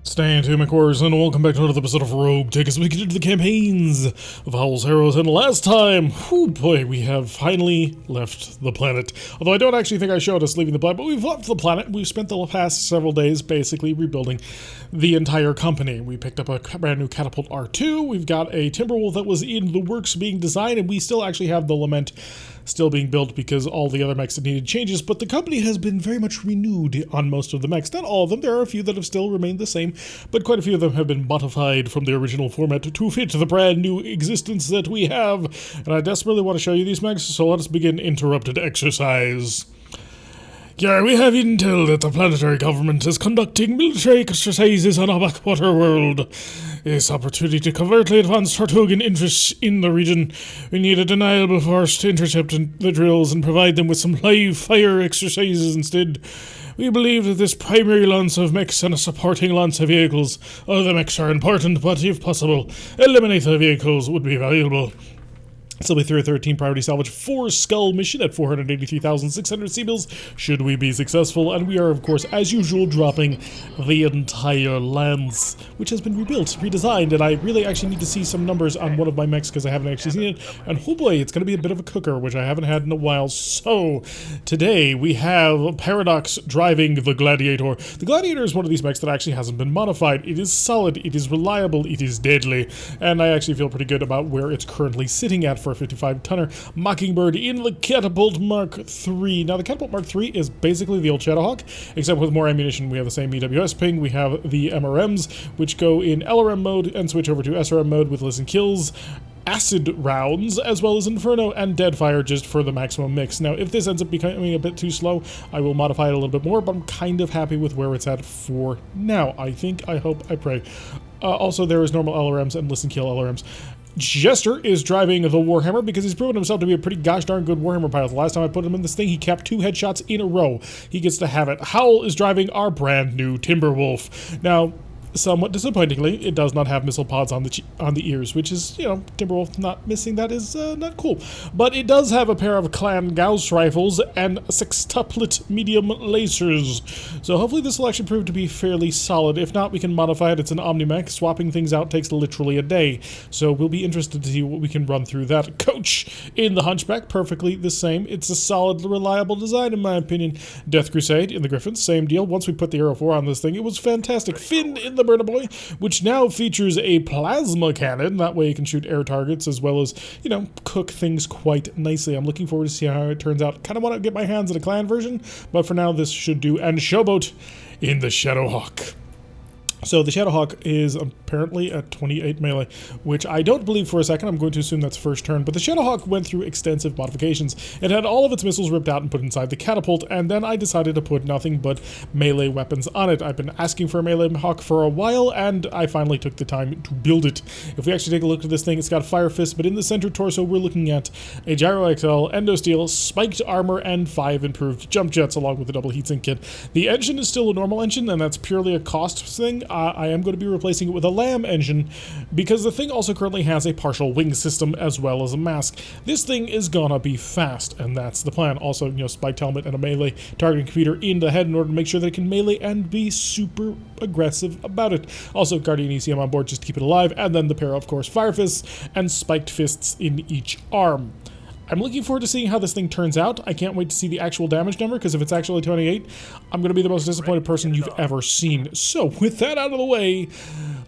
Stay tuned, my quarters, and welcome back to another episode of RogueTech as we get into the campaigns of Howl's Harrows. And last time, oh boy, we have finally left the planet. Although I don't actually think I showed us leaving the planet, but we've left the planet. We've spent the past several days basically rebuilding the entire company. We picked up a brand new catapult R2. We've got a Timberwolf that was in the works being designed, and we still actually have the Lament still being built because all the other mechs needed changes, but the company has been very much renewed on most of the mechs. Not all of them, there are a few that have still remained the same, but quite a few of them have been modified from the original format to fit the brand new existence that we have. And I desperately want to show you these mechs, so let us begin interrupted exercise. Yeah, we have intel that the planetary government is conducting military exercises on a backwater world. This opportunity to covertly advance Tartogan interests in the region. We need a deniable force to intercept the drills and provide them with some live fire exercises instead. We believe that this primary launch of mechs and a supporting launch of vehicles. Other mechs are important, but if possible, eliminate the vehicles would be valuable. Still be through a 13 priority salvage 4 skull mission at 483,600 C-bills should we be successful, and we are of course as usual dropping the entire lance, which has been rebuilt, redesigned, and I really actually need to see some numbers on one of my mechs because I haven't actually seen it, and oh boy, it's going to be a bit of a cooker, which I haven't had in a while. So today we have Paradox driving the Gladiator. The Gladiator is one of these mechs that actually hasn't been modified. It is solid, it is reliable, it is deadly, and I actually feel pretty good about where it's currently sitting at for a 55-tonner Mockingbird in the Catapult Mark III. Now, the Catapult Mark III is basically the old Shadowhawk, except with more ammunition. We have the same EWS ping, we have the MRMs, which go in LRM mode and switch over to SRM mode with listen kills, acid rounds, as well as Inferno and Deadfire just for the maximum mix. Now, if this ends up becoming a bit too slow, I will modify it a little bit more, but I'm kind of happy with where it's at for now. I think, I hope, I pray. Also, there is normal LRMs and listen kill LRMs. Jester is driving the Warhammer because he's proven himself to be a pretty gosh darn good Warhammer pilot. The last time I put him in this thing, he capped 2 headshots in a row. He gets to have it. Howl is driving our brand new Timberwolf. Now, somewhat disappointingly, it does not have missile pods on the ears, which is, you know, Timberwolf not missing that is not cool. But it does have a pair of Clan Gauss rifles and sextuplet medium lasers. So hopefully this will actually prove to be fairly solid. If not, we can modify it. It's an Omnimech. Swapping things out takes literally a day. So we'll be interested to see what we can run through that. Coach in the Hunchback, perfectly the same. It's a solid, reliable design in my opinion. Death Crusade in the Griffin, same deal. Once we put the Arrow 4 on this thing, it was fantastic. Finn in the Burner Boy, which now features a plasma cannon. That way you can shoot air targets as well as, you know, cook things quite nicely. I'm looking forward to see how it turns out. Kind of want to get my hands on a clan version, but for now this should do. And Showboat in the Shadowhawk. So the Shadowhawk is apparently at 28 melee, which I don't believe for a second. I'm going to assume that's first turn. But the Shadowhawk went through extensive modifications. It had all of its missiles ripped out and put inside the catapult, and then I decided to put nothing but melee weapons on it. I've been asking for a melee hawk for a while, and I finally took the time to build it. If we actually take a look at this thing, it's got Fire Fist, but in the center torso we're looking at a Gyro XL, Endosteel, spiked armor, and 5 improved jump jets along with a double heatsink kit. The engine is still a normal engine, and that's purely a cost thing. I am going to be replacing it with a LAM engine because the thing also currently has a partial wing system as well as a mask. This thing is gonna be fast, and that's the plan. Also, you know, spiked helmet and a melee targeting computer in the head in order to make sure that it can melee and be super aggressive about it. Also, Guardian ECM on board just to keep it alive, and then the pair, of course, Fire Fists and spiked fists in each arm. I'm looking forward to seeing how this thing turns out. I can't wait to see the actual damage number, because if it's actually 28, I'm going to be the most disappointed person you've ever seen. So, with that out of the way,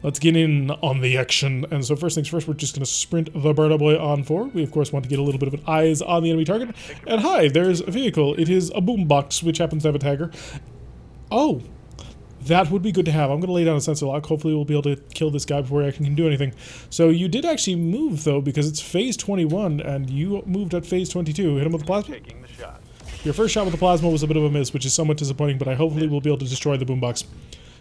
let's get in on the action. And so first things first, we're just going to sprint the Burner Boy on forward. We, of course, want to get a little bit of an eyes on the enemy target. And hi, there's a vehicle. It is a boombox, which happens to have a tagger. Oh! That would be good to have. I'm going to lay down a sensor lock. Hopefully we'll be able to kill this guy before I can do anything. So you did actually move, though, because it's phase 21, and you moved at phase 22. Hit him with the plasma? Taking the shot. Your first shot with the plasma was a bit of a miss, which is somewhat disappointing, but I hopefully will be able to destroy the boombox.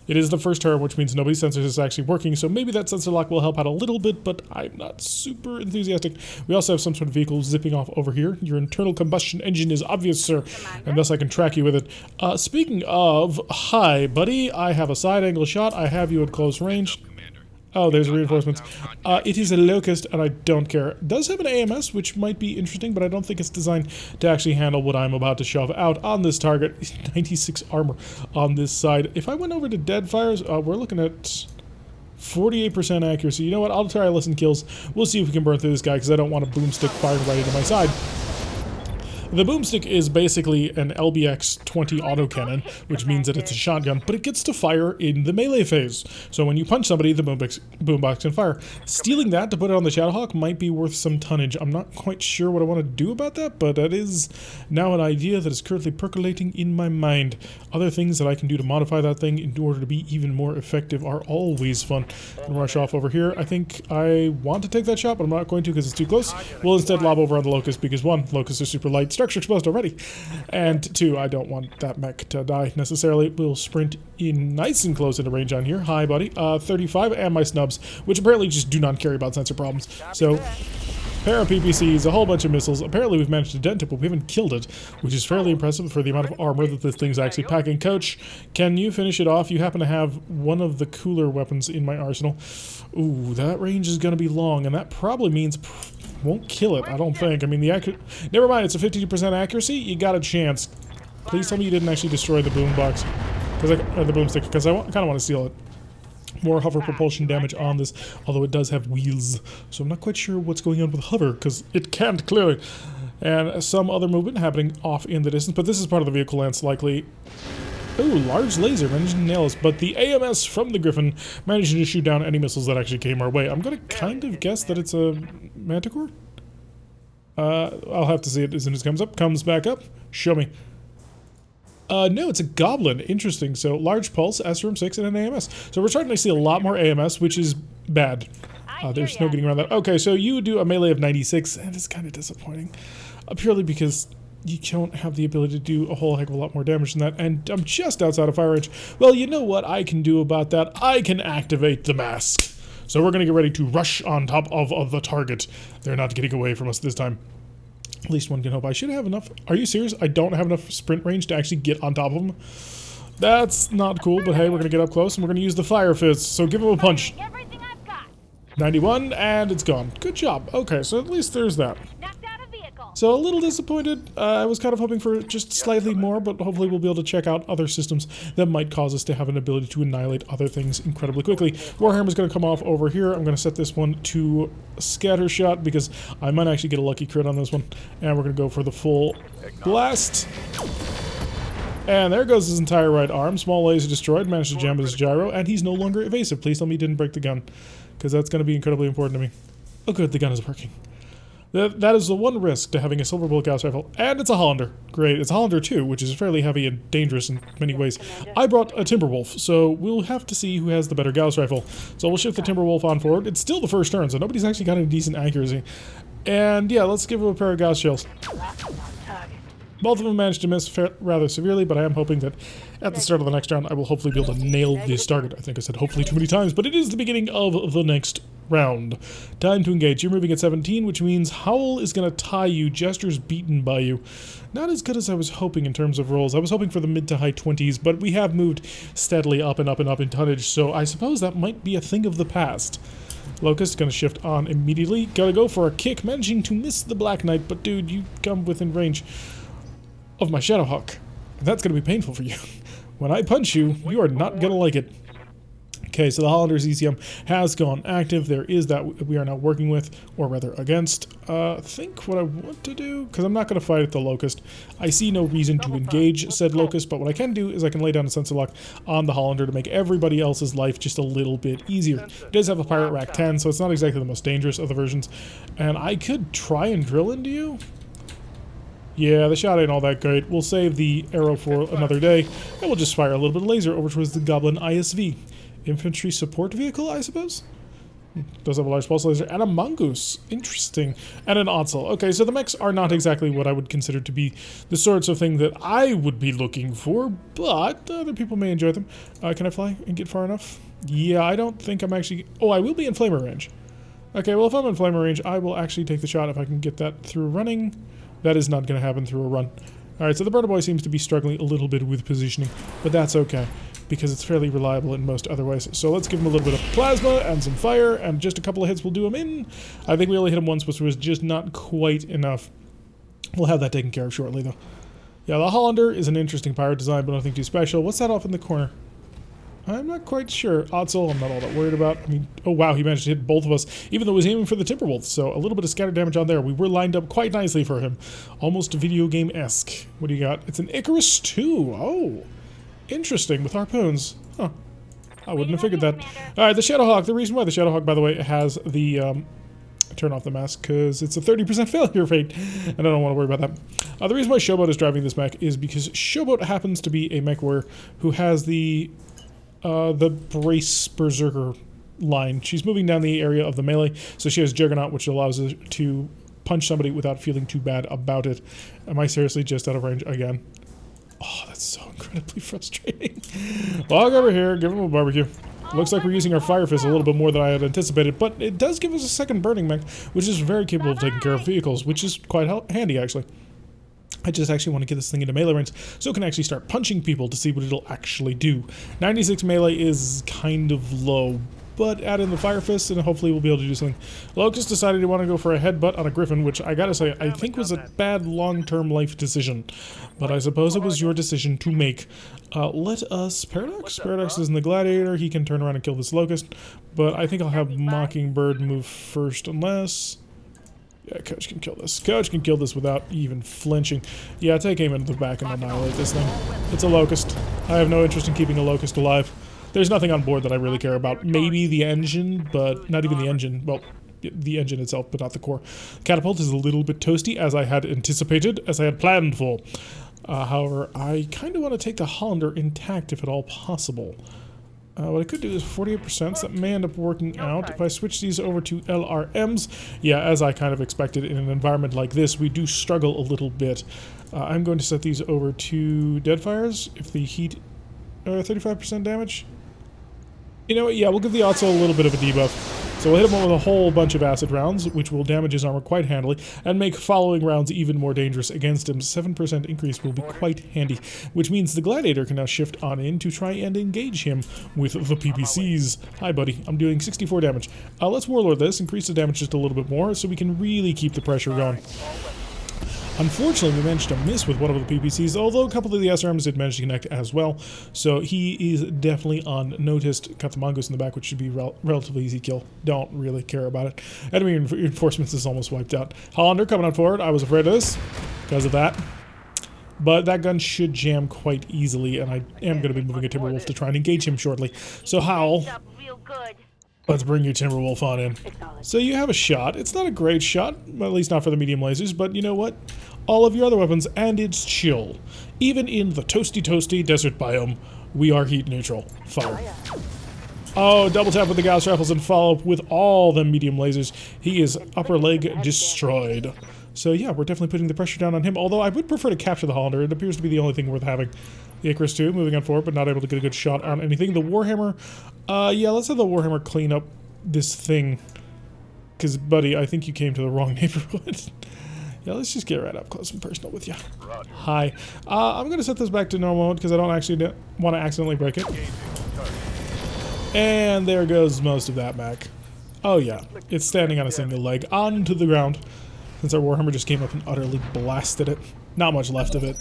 It is the first turn, which means nobody's sensors is actually working, so maybe that sensor lock will help out a little bit, but I'm not super enthusiastic. We also have some sort of vehicle zipping off over here. Your internal combustion engine is obvious, sir, and thus I can track you with it. Speaking of, hi, buddy, I have a side angle shot. I have you at close range. Oh, there's reinforcements. It is a locust, and I don't care. It does have an AMS, which might be interesting, but I don't think it's designed to actually handle what I'm about to shove out on this target. 96 armor on this side. If I went over to Deadfires, we're looking at 48% accuracy. You know what? I'll try less kills. We'll see if we can burn through this guy, because I don't want a boomstick firing right into my side. The boomstick is basically an LBX 20 autocannon, which means that it's a shotgun, but it gets to fire in the melee phase. So when you punch somebody, the boombox can fire. Stealing that to put it on the Shadowhawk might be worth some tonnage. I'm not quite sure what I want to do about that, but that is now an idea that is currently percolating in my mind. Other things that I can do to modify that thing in order to be even more effective are always fun. I'm gonna rush off over here. I think I want to take that shot, but I'm not going to because it's too close. We'll instead lob over on the Locust because 1, Locusts are super light, structure exposed already, and 2, I don't want that mech to die necessarily. We'll sprint in nice and close into range on here. Hi, buddy. 35 and my snubs, which apparently just do not care about sensor problems. So, pair of PPCs, a whole bunch of missiles. Apparently we've managed to dent it, but we haven't killed it, which is fairly impressive for the amount of armor that this thing's actually packing. Coach, can you finish it off? You happen to have one of the cooler weapons in my arsenal. Ooh, that range is going to be long, and that probably means won't kill it, I don't think. I mean, never mind, it's a 52% accuracy. You got a chance. Please tell me you didn't actually destroy the boombox, or the boomstick, because I kind of want to steal it. More hover propulsion damage on this, although it does have wheels, so I'm not quite sure what's going on with hover, because it can't clearly. And some other movement happening off in the distance, but this is part of the vehicle lance, likely. Ooh, large laser, managed to nail us, but the AMS from the Griffin managed to shoot down any missiles that actually came our way. I'm going to kind of guess that it's a Manticore? I'll have to see it as soon as it comes up. Comes back up. Show me. No, it's a Goblin. Interesting. So, large pulse, SRM 6, and an AMS. So we're starting to see a lot more AMS, which is bad. There's no getting around that. Okay, so you do a melee of 96, and it's kind of disappointing. Purely because you don't have the ability to do a whole heck of a lot more damage than that, and I'm just outside of fire range. Well, you know what I can do about that? I can activate the mask. So we're going to get ready to rush on top of the target. They're not getting away from us this time. At least one can hope. I should have enough. Are you serious? I don't have enough sprint range to actually get on top of them? That's not cool, but hey, we're going to get up close, and we're going to use the fire fist. So give him a punch. 91, and it's gone. Good job. Okay, so at least there's that. So a little disappointed. I was kind of hoping for just slightly more, but hopefully we'll be able to check out other systems that might cause us to have an ability to annihilate other things incredibly quickly. Warhammer's going to come off over here. I'm going to set this one to scatter shot because I might actually get a lucky crit on this one. And we're going to go for the full blast. And there goes his entire right arm. Small laser destroyed, managed to jam his gyro, and he's no longer evasive. Please tell me he didn't break the gun, because that's going to be incredibly important to me. Oh good, the gun is working. That is the one risk to having a silver bullet Gauss rifle, and it's a Hollander. Great, it's a Hollander too, which is fairly heavy and dangerous in many ways. I brought a Timberwolf, so we'll have to see who has the better Gauss rifle. So we'll shift the Timberwolf on forward. It's still the first turn, so nobody's actually got any decent accuracy. And yeah, let's give him a pair of Gauss shells. Both of them managed to miss rather severely, but I am hoping that at the start of the next round I will hopefully be able to nail this target. I think I said hopefully too many times, but it is the beginning of the next round. Time to engage. You're moving at 17, which means Howl is going to tie you. Jester's beaten by you. Not as good as I was hoping in terms of rolls. I was hoping for the mid to high 20s, but we have moved steadily up and up and up in tonnage, so I suppose that might be a thing of the past. Locust going to shift on immediately. Gotta go for a kick, managing to miss the Black Knight, but dude, you come within range of my Shadowhawk. That's going to be painful for you. When I punch you, you are not going to like it. Okay, so the Hollander's ECM has gone active. There is that we are now working with, or rather against. I think what I want to do, because I'm not going to fight at the Locust. I see no reason to engage said Locust, but what I can do is I can lay down a sensor lock on the Hollander to make everybody else's life just a little bit easier. It does have a Pirate Rack 10, so it's not exactly the most dangerous of the versions. And I could try and drill into you. Yeah, the shot ain't all that great. We'll save the arrow for another day, and we'll just fire a little bit of laser over towards the Goblin ISV. Infantry support vehicle, I suppose? Does have a large pulse laser and a mongoose. Interesting. And an Otzel. Okay, so the mechs are not exactly what I would consider to be the sorts of thing that I would be looking for, but other people may enjoy them. Can I fly and get far enough? Yeah, I don't think I'm actually... Oh, I will be in flamer range. Okay, well, if I'm in flamer range, I will actually take the shot if I can get that through running. That is not going to happen through a run. Alright, so the Burner Boy seems to be struggling a little bit with positioning, but that's okay. because it's fairly reliable in most other ways. So let's give him a little bit of plasma and some fire, and just a couple of hits will do him in. I think we only hit him once, which was just not quite enough. We'll have that taken care of shortly, though. Yeah, the Hollander is an interesting pirate design, but nothing too special. What's that off in the corner? I'm not quite sure. Otzel, I'm not all that worried about. I mean, oh wow, he managed to hit both of us, even though he was aiming for the Timberwolf, so a little bit of scatter damage on there. We were lined up quite nicely for him. Almost video game-esque. What do you got? It's an Icarus 2. Oh, interesting, with harpoons. Huh. I wouldn't have figured that. Alright, the Shadowhawk. The reason why the Shadowhawk, by the way, has the, turn off the mask, because it's a 30% failure rate, and I don't want to worry about that. The reason why Showboat is driving this mech is because Showboat happens to be a mech warrior who has the Brace Berserker line. She's moving down the area of the melee, so she has Juggernaut, which allows her to punch somebody without feeling too bad about it. Am I seriously just out of range again? Oh, that's so incredibly frustrating. Log over here, give him a barbecue. Looks like we're using our Fire Fist a little bit more than I had anticipated, but it does give us a second burning mech, which is very capable of taking care of vehicles, which is quite handy, actually. I just actually want to get this thing into melee range so it can actually start punching people to see what it'll actually do. 96 melee is kind of low, but add in the Fire Fist and hopefully we'll be able to do something. Locust decided to want to go for a headbutt on a Griffin, which I gotta say, I think was a bad long-term life decision. But I suppose it was your decision to make. Let us... Paradox? Paradox is in the Gladiator. He can turn around and kill this Locust. But I think I'll have Mockingbird move first, unless... Yeah, Coach can kill this. Coach can kill this without even flinching. Yeah, take aim into the back and annihilate this thing. It's a Locust. I have no interest in keeping a Locust alive. There's nothing on board that I really care about. Maybe the engine, but not even the engine. Well, the engine itself, but not the core. Catapult is a little bit toasty, as I had anticipated, as I had planned for. However, I kind of want to take the Hollander intact if at all possible. What I could do is 48%, so that may end up working out. If I switch these over to LRMs, yeah, as I kind of expected, in an environment like this, we do struggle a little bit. I'm going to set these over to Deadfires. If the heat... 35% damage? You know what, yeah, we'll give the Otso a little bit of a debuff. So we'll hit him with a whole bunch of acid rounds, which will damage his armor quite handily, and make following rounds even more dangerous against him. 7% increase will be quite handy, which means the Gladiator can now shift on in to try and engage him with the PPCs. Hi, buddy. I'm doing 64 damage. Let's Warlord this, increase the damage just a little bit more, so we can really keep the pressure going. Unfortunately, we managed to miss with one of the PPCs, although a couple of the SRMs did manage to connect as well. So he is definitely unnoticed. Cut the Mongoose in the back, which should be relatively easy kill. Don't really care about it. Enemy reinforcements is almost wiped out. Hollander coming on forward. I was afraid of this because of that. But that gun should jam quite easily, and I am going to be moving a Timberwolf to try and engage him shortly. So Howl... Let's bring your Timberwolf on in. So you have a shot. It's not a great shot, at least not for the medium lasers, but you know what? All of your other weapons, and it's chill. Even in the toasty desert biome, we are heat neutral. Fire. Oh, double tap with the Gauss rifles and follow up with all the medium lasers. He is upper leg destroyed. So yeah, we're definitely putting the pressure down on him, although I would prefer to capture the Hollander. It appears to be the only thing worth having. The Icarus 2 moving on forward, but not able to get a good shot on anything. The Warhammer, yeah, let's have the Warhammer clean up this thing. Because, buddy, I think you came to the wrong neighborhood. Yeah, let's just get right up close and personal with you. Hi. I'm going to set this back to normal mode because I don't actually want to accidentally break it. And there goes most of that mech. Oh yeah, it's standing on a single leg onto the ground. Since our Warhammer just came up and utterly blasted it. Not much left of it.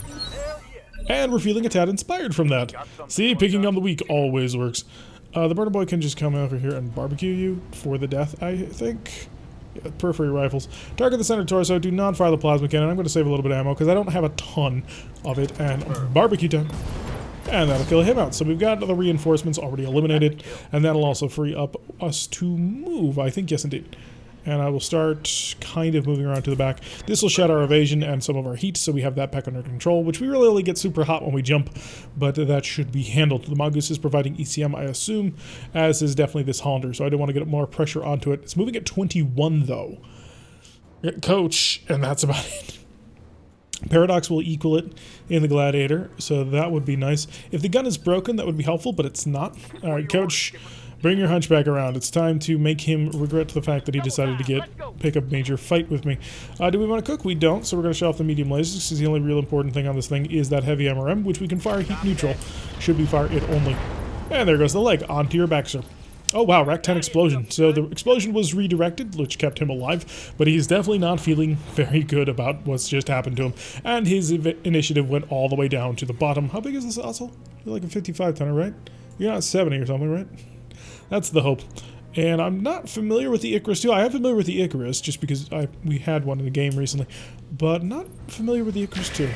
And we're feeling a tad inspired from that. See, picking on the weak always works. The Burner Boy can just come over here and barbecue you for the death, I think. Yeah, periphery rifles. Target the center torso. Do not fire the plasma cannon. I'm going to save a little bit of ammo because I don't have a ton of it. And barbecue time. And that'll kill him out. So we've got the reinforcements already eliminated. And that'll also free up us to move. I think, yes indeed. And I will start kind of moving around to the back. This will shed our evasion and some of our heat, so we have that back under control, which we really only get super hot when we jump, but that should be handled. The Mongoose is providing ECM, I assume, as is definitely this Hollander, so I do want to get more pressure onto it. It's moving at 21, though. Coach, and that's about it. Paradox will equal it in the Gladiator, so that would be nice. If the gun is broken, that would be helpful, but it's not. All right, Coach. Bring your hunchback around. It's time to make him regret the fact that he decided to pick a major fight with me. Do we want to cook? We don't, so we're going to shut off the medium lasers because the only real important thing on this thing is that heavy MRM, which we can fire heat neutral. Should we fire it only? And there goes the leg. Onto your back, sir. Oh wow, Rack 10 explosion. So the explosion was redirected, which kept him alive, but he's definitely not feeling very good about what's just happened to him. And his initiative went all the way down to the bottom. How big is this asshole? You're like a 55 tonner, right? You're not 70 or something, right? That's the hope. And I'm not familiar with the Icarus too. I am familiar with the Icarus just because we had one in the game recently, but not familiar with the Icarus too.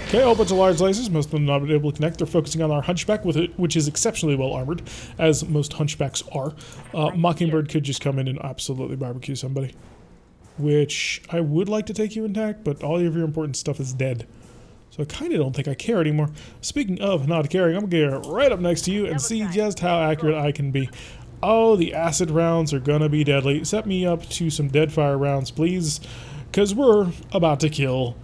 Okay, a whole bunch of large lasers, most of them not able to connect. They're focusing on our Hunchback, with it, which is exceptionally well armored, as most Hunchbacks are. Mockingbird could just come in and absolutely barbecue somebody, which I would like to take you intact, but all of your important stuff is dead. So I kind of don't think I care anymore. Speaking of not caring, I'm going to get right up next to you and see just how accurate I can be. Oh, the acid rounds are going to be deadly. Set me up to some dead fire rounds, please, because we're about to kill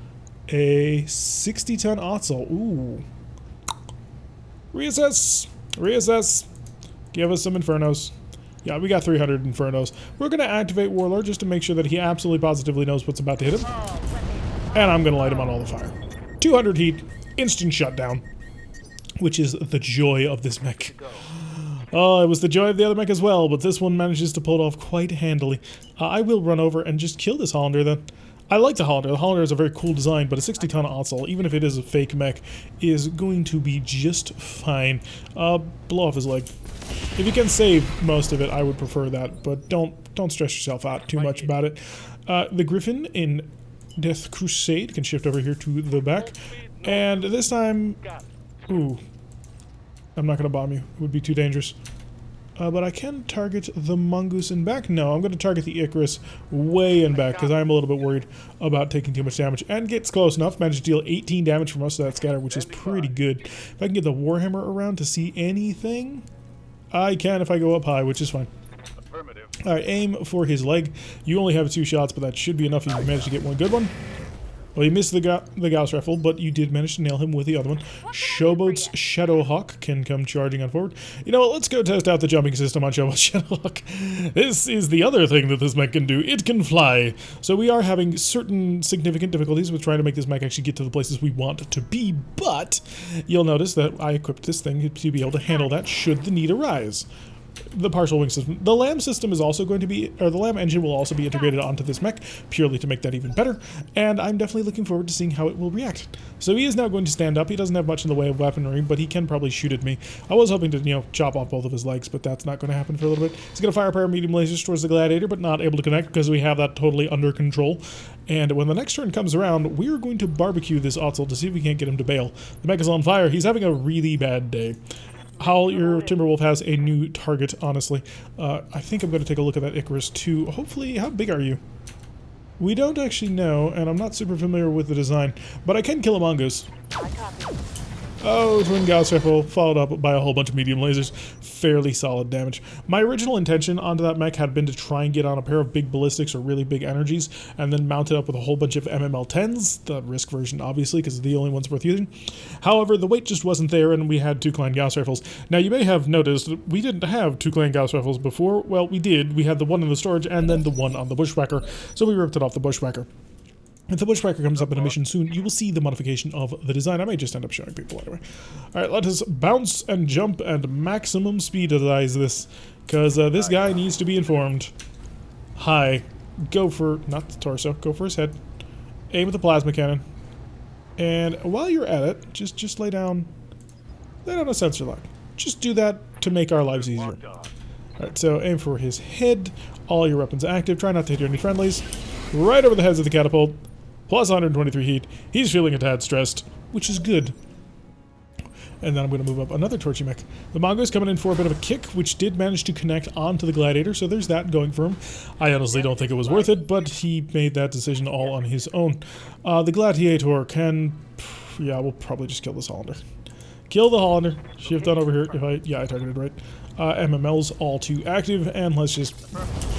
a 60-ton Otzel. Ooh. Reassess. Reassess. Give us some Infernos. Yeah, we got 300 Infernos. We're going to activate Warlord just to make sure that he absolutely positively knows what's about to hit him. And I'm going to light him on all the fire. 200 heat. Instant shutdown. Which is the joy of this mech. Oh, it was the joy of the other mech as well, but this one manages to pull it off quite handily. I will run over and just kill this Hollander then. I like the Hollander. The Hollander is a very cool design, but a 60-ton Otzel, even if it is a fake mech, is going to be just fine. Blow off his leg. If you can save most of it, I would prefer that, but don't stress yourself out too much about it. The Griffin in Death Crusade can shift over here to the back, and this time... Ooh. I'm not going to bomb you. It would be too dangerous. But I can target the Mongoose in back. No, I'm going to target the Icarus way in back because I'm a little bit worried about taking too much damage. And gets close enough. Managed to deal 18 damage for most of that scatter, which is pretty good. If I can get the Warhammer around to see anything, I can if I go up high, which is fine. Alright, aim for his leg. You only have 2 shots, but that should be enough if you manage to get one good one. Well, you missed the Gauss rifle, but you did manage to nail him with the other one. Showboat's Shadowhawk can come charging on forward. You know what, let's go test out the jumping system on Showboat's Shadowhawk. This is the other thing that this mech can do. It can fly. So we are having certain significant difficulties with trying to make this mech actually get to the places we want it to be, but you'll notice that I equipped this thing to be able to handle that should the need arise. The partial wing system. The LAM system is also going to be, or the LAM engine will also be integrated onto this mech, purely to make that even better, and I'm definitely looking forward to seeing how it will react. So he is now going to stand up. He doesn't have much in the way of weaponry, but he can probably shoot at me. I was hoping to, you know, chop off both of his legs, but that's not going to happen for a little bit. He's going to fire a pair of medium lasers towards the Gladiator, but not able to connect because we have that totally under control. And when the next turn comes around, we're going to barbecue this Otzel to see if we can't get him to bail. The mech is on fire. He's having a really bad day. Howl, your Timberwolf has a new target, honestly. I think I'm going to take a look at that Icarus too. Hopefully, how big are you? We don't actually know, and I'm not super familiar with the design, but I can kill a Mongoose. Oh, twin Gauss rifle, followed up by a whole bunch of medium lasers. Fairly solid damage. My original intention onto that mech had been to try and get on a pair of big ballistics or really big energies, and then mount it up with a whole bunch of MML-10s, the risk version obviously, because they're the only ones worth using. However, the weight just wasn't there, and we had 2 Klein Gauss rifles. Now, you may have noticed we didn't have 2 Klein Gauss rifles before. Well, we did. We had the one in the storage, and then the one on the Bushwhacker, so we ripped it off the Bushwhacker. If the Bushwhacker comes up in a mission soon, you will see the modification of the design. I may just end up showing people anyway. Alright, let us bounce and jump and maximum speedize this, because this guy needs to be informed. Hi. Go for, not the torso, go for his head. Aim at the plasma cannon. And while you're at it, just lay down a sensor lock. Just do that to make our lives easier. Alright, so aim for his head. All your weapons active. Try not to hit any friendlies. Right over the heads of the catapult. Plus 123 heat. He's feeling a tad stressed, which is good. And then I'm going to move up another Torchy mech. The Mongo's coming in for a bit of a kick, which did manage to connect onto the Gladiator, so there's that going for him. I honestly don't think it was worth it, but he made that decision all on his own. The Gladiator can... Yeah, we'll probably just kill this Hollander. Kill the Hollander. Shift on over here. Yeah, I targeted right. MML's all too active, and let's just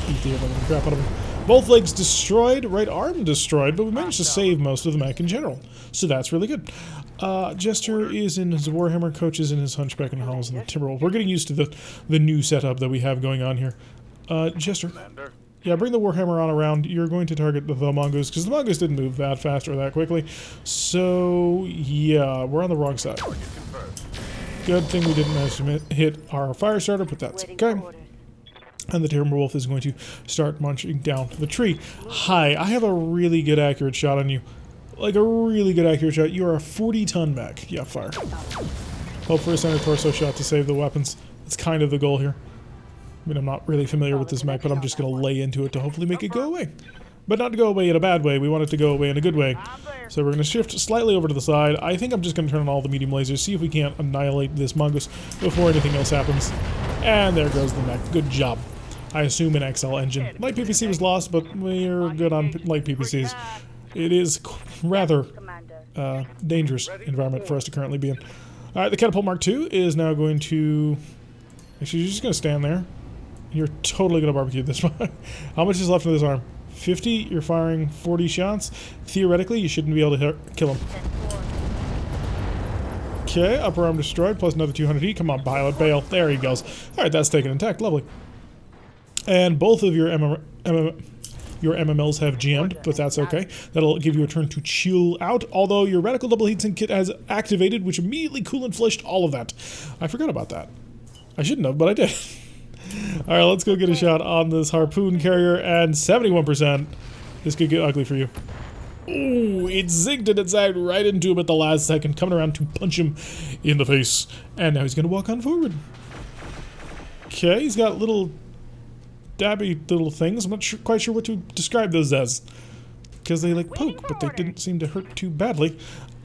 beat the crap out of him. Both legs destroyed, right arm destroyed, but we managed to save most of the mech in general. So that's really good. Jester is in his Warhammer, Coach is in his Hunchback, and Howl's in the Timberwolf. We're getting used to the new setup that we have going on here. Jester. Yeah, bring the Warhammer on around. You're going to target the Mongoose, because the Mongoose didn't move that fast or that quickly. So, yeah, we're on the wrong side. Good thing we didn't manage to hit our fire starter, but that's okay. And the Timberwolf is going to start munching down the tree. Hi, I have a really good accurate shot on you. Like a really good accurate shot. You are a 40-ton mech. Yeah, fire. Hope for a center torso shot to save the weapons. That's kind of the goal here. I mean, I'm not really familiar with this mech, but I'm just going to lay into it to hopefully make it go away. But not to go away in a bad way. We want it to go away in a good way. So we're going to shift slightly over to the side. I think I'm just going to turn on all the medium lasers, see if we can't annihilate this mongoose before anything else happens. And there goes the mech. Good job. I assume an XL engine. Light PPC was lost, but we're good on light PPCs. It is rather dangerous environment for us to currently be in. Alright, the Catapult Mark II is now going to... Actually, you're just going to stand there. You're totally going to barbecue this one. How much is left of this arm? 50? You're firing 40 shots? Theoretically, you shouldn't be able to kill him. Okay, upper arm destroyed, plus another 200 heat. Come on, pilot, bail. There he goes. Alright, that's taken intact. Lovely. And both of your MMLs have jammed, but that's okay. That'll give you a turn to chill out, although your Radical Double Heatsink Kit has activated, which immediately coolant flushed all of that. I forgot about that. I shouldn't have, but I did. Alright, let's go get a shot on this harpoon carrier, and 71%. This could get ugly for you. Ooh, it zigged it inside right into him at the last second, coming around to punch him in the face. And now he's going to walk on forward. Okay, he's got little dabby little things. I'm not quite sure what to describe those as. Because they like poke, but they didn't seem to hurt too badly.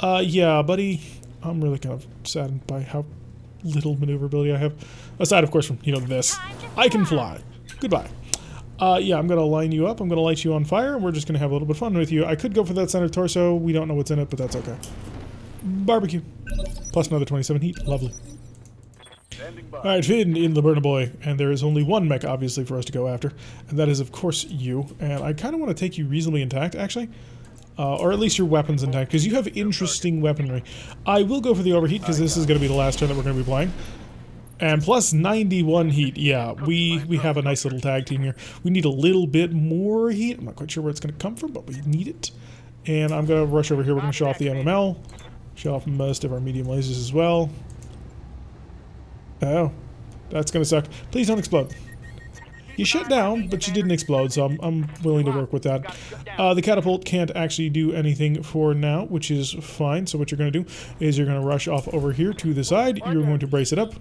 Yeah, buddy, I'm really kind of saddened by how little maneuverability I have. Aside, of course, from, you know, this. I can fly. Goodbye. Yeah, I'm going to line you up. I'm going to light you on fire, and we're just going to have a little bit of fun with you. I could go for that center torso. We don't know what's in it, but that's okay. Barbecue. Plus another 27 heat. Lovely. Alright, Finn in the Burner Boy, and there is only one mech, obviously, for us to go after, and that is, of course, you. And I kind of want to take you reasonably intact, actually. Or at least your weapons intact, because you have interesting weaponry. I will go for the overheat, because this is going to be the last turn that we're going to be playing. And plus 91 heat, yeah, we have a nice little tag team here. We need a little bit more heat. I'm not quite sure where it's going to come from, but we need it. And I'm going to rush over here. We're going to show off the MML. Show off most of our medium lasers as well. Oh, that's going to suck. Please don't explode. You shut down, but you didn't explode, so I'm willing to work with that. The catapult can't actually do anything for now, which is fine. So what you're going to do is you're going to rush off over here to the side. You're going to brace it up,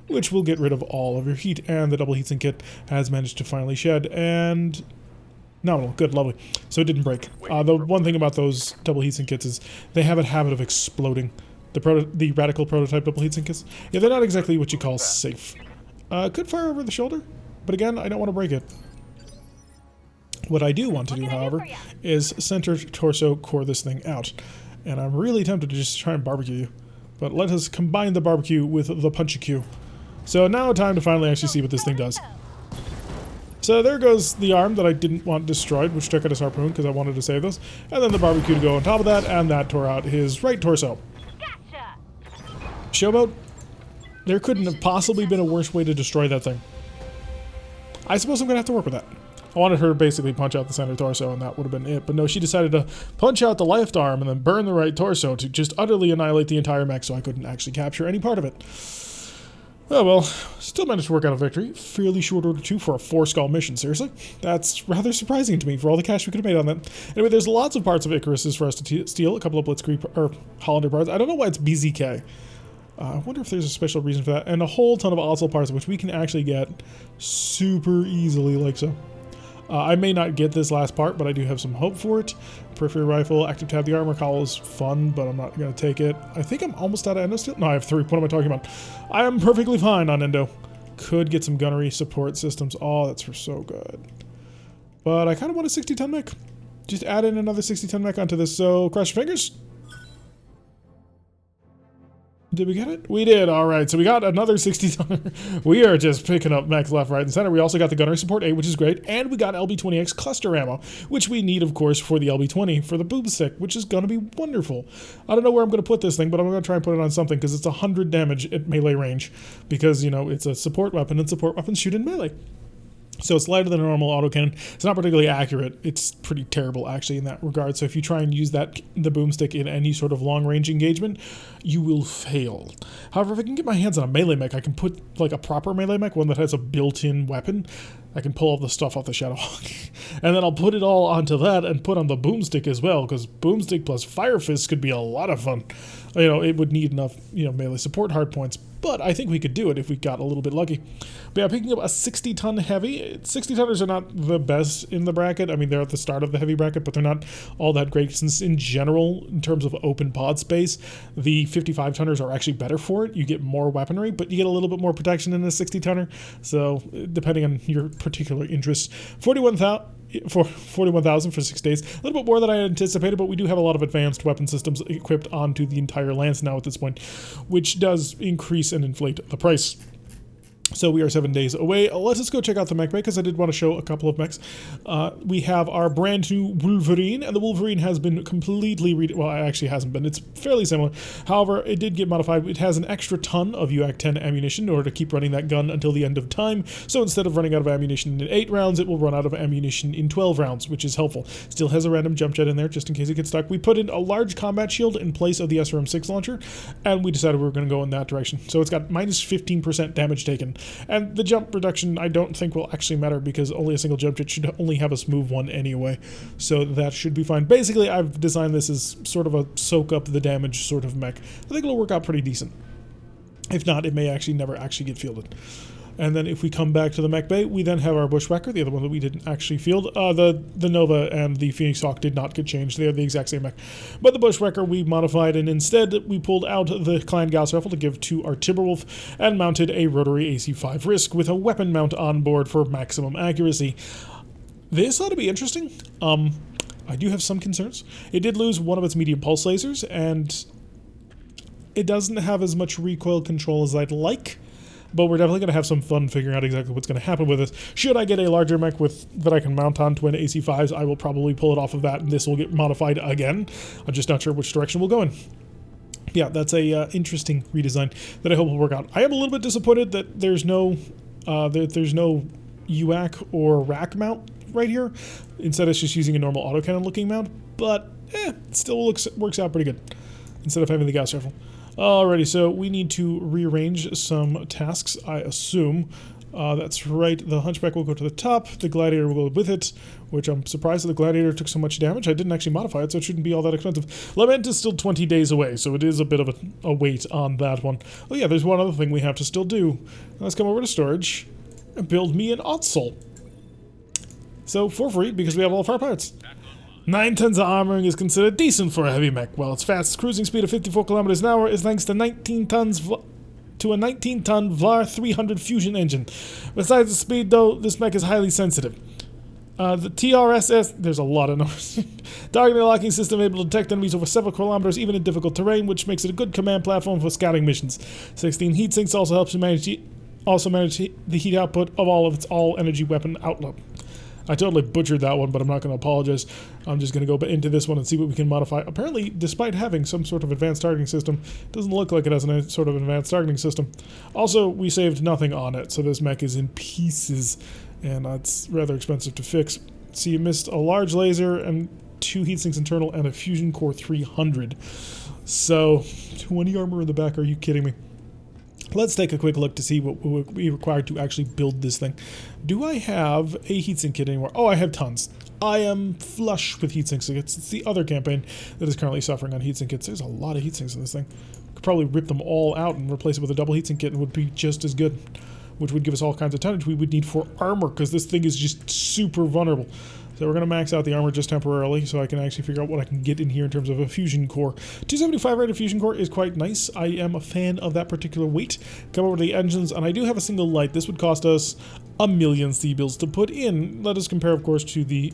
which will get rid of all of your heat. And the double heatsink kit has managed to finally shed. And nominal. Good, lovely. So it didn't break. The one thing about those double heatsink kits is they have a habit of exploding. The radical prototype double heatsink kits. Yeah, they're not exactly what you call safe. Could fire over the shoulder, but again, I don't want to break it. What I do want to do, however, is center torso core this thing out. And I'm really tempted to just try and barbecue you. But let us combine the barbecue with the punch-a-Q. So now time to finally actually see what this thing does. So there goes the arm that I didn't want destroyed, which took out his harpoon because I wanted to save those. And then the barbecue to go on top of that, and that tore out his right torso. Showboat, there couldn't have possibly been a worse way to destroy that thing. I suppose I'm going to have to work with that. I wanted her to basically punch out the center torso, and that would have been it. But no, she decided to punch out the left arm and then burn the right torso to just utterly annihilate the entire mech, so I couldn't actually capture any part of it. Oh well, still managed to work out a victory. Fairly short order too for a 4-skull mission, seriously. That's rather surprising to me for all the cash we could have made on that. Anyway, there's lots of parts of Icarus's for us to steal. A couple of Blitzkrieg, or Hollander parts. I don't know why it's BZK. I wonder if there's a special reason for that. And a whole ton of Oslo parts, which we can actually get super easily, like so. I may not get this last part, but I do have some hope for it. Periphery rifle, active tab, the armor cowl is fun, but I'm not going to take it. I think I'm almost out of endo steel. No, I have 3. What am I talking about? I am perfectly fine on endo. Could get some gunnery support systems. Oh, that's so good. But I kind of want a 60-ton mech. Just add in another 60-ton mech onto this, so cross your fingers. Did we get it? We did. All right. So we got another 60-tonner. We are just picking up mechs left, right, and center. We also got the gunnery support 8, which is great. And we got LB-20X cluster ammo, which we need, of course, for the LB-20 for the boob stick, which is going to be wonderful. I don't know where I'm going to put this thing, but I'm going to try and put it on something because it's 100 damage at melee range because, you know, it's a support weapon and support weapons shoot in melee. So it's lighter than a normal autocannon. It's not particularly accurate. It's pretty terrible, actually, in that regard. So if you try and use the boomstick in any sort of long-range engagement, you will fail. However, if I can get my hands on a melee mech, I can put, like, a proper melee mech, one that has a built-in weapon. I can pull all the stuff off the Shadowhawk. And then I'll put it all onto that and put on the boomstick as well, because boomstick plus Fire Fist could be a lot of fun. You know, it would need enough, melee support hard points, but I think we could do it if we got a little bit lucky. But yeah, picking up a 60-ton heavy. 60-tonners are not the best in the bracket. I mean, they're at the start of the heavy bracket, but they're not all that great, since in general, in terms of open pod space, the 55-tonners are actually better for it. You get more weaponry, but you get a little bit more protection in a 60-tonner. So, depending on your particular interests, 41,000 for 6 days. A little bit more than I anticipated, but we do have a lot of advanced weapon systems equipped onto the entire lance now at this point, which does increase and inflate the price. So we are 7 days away. Let us go check out the mech bay, because I did want to show a couple of mechs. We have our brand new Wolverine, and the Wolverine has been completely well, it actually hasn't been. It's fairly similar. However, it did get modified. It has an extra ton of UAC-10 ammunition in order to keep running that gun until the end of time. So instead of running out of ammunition in 8 rounds, it will run out of ammunition in 12 rounds, which is helpful. Still has a random jump jet in there, just in case it gets stuck. We put in a large combat shield in place of the SRM-6 launcher, and we decided we were going to go in that direction. So it's got minus 15% damage taken. And the jump reduction I don't think will actually matter, because only a single jump jet should only have us move one anyway. So that should be fine. Basically, I've designed this as sort of a soak up the damage sort of mech. I think it'll work out pretty decent. If not, it may actually never actually get fielded. And then if we come back to the mech bay, we then have our Bushwhacker, the other one that we didn't actually field. The Nova and the Phoenix Hawk did not get changed. They are the exact same mech. But the Bushwhacker we modified, and instead we pulled out the Clan Gauss rifle to give to our Timberwolf, and mounted a rotary AC-5 Risk with a weapon mount on board for maximum accuracy. This ought to be interesting. I do have some concerns. It did lose one of its medium pulse lasers, and it doesn't have as much recoil control as I'd like. But we're definitely going to have some fun figuring out exactly what's going to happen with this. Should I get a larger mech that I can mount on twin AC-5s, I will probably pull it off of that, and this will get modified again. I'm just not sure which direction we'll go in. Yeah, that's a interesting redesign that I hope will work out. I am a little bit disappointed that there's no UAC or rack mount right here. Instead, it's just using a normal autocannon looking mount, but it still works out pretty good instead of having the Gauss rifle. Alrighty, so we need to rearrange some tasks, I assume. That's right, the Hunchback will go to the top, the Gladiator will go with it, which I'm surprised that the Gladiator took so much damage. I didn't actually modify it, so it shouldn't be all that expensive. Lament is still 20 days away, so it is a bit of a wait on that one. Oh yeah, there's one other thing we have to still do. Let's come over to storage and build me an Ottsel. So, for free, because we have all of our parts. 9 tons of armoring is considered decent for a heavy mech, while its fast cruising speed of 54 kilometers an hour is thanks to 19 tons to a 19-ton VLAR 300 fusion engine. Besides the speed, though, this mech is highly sensitive. The TRSS, there's a lot of numbers. Targeting locking system able to detect enemies over several kilometers, even in difficult terrain, which makes it a good command platform for scouting missions. 16 heat sinks also helps you manage the heat output of all of its all-energy weapon output. I totally butchered that one, but I'm not going to apologize. I'm just going to go into this one and see what we can modify. Apparently, despite having some sort of advanced targeting system, it doesn't look like it has any sort of advanced targeting system. Also, we saved nothing on it, so this mech is in pieces, and it's rather expensive to fix. See, you missed a large laser and 2 heatsinks internal and a fusion core 300. So, 20 armor in the back, are you kidding me? Let's take a quick look to see what will be required to actually build this thing. Do I have a heatsink kit anymore? Oh, I have tons. I am flush with heatsink kits. It's the other campaign that is currently suffering on heatsink kits. There's a lot of heatsinks in this thing. Could probably rip them all out and replace it with a double heatsink kit and would be just as good, which would give us all kinds of tonnage we would need for armor, because this thing is just super vulnerable. So we're going to max out the armor just temporarily so I can actually figure out what I can get in here in terms of a fusion core. 275 rated fusion core is quite nice. I am a fan of that particular weight. Come over to the engines, and I do have a single light. This would cost us 1,000,000 C-bills to put in. Let us compare, of course, to the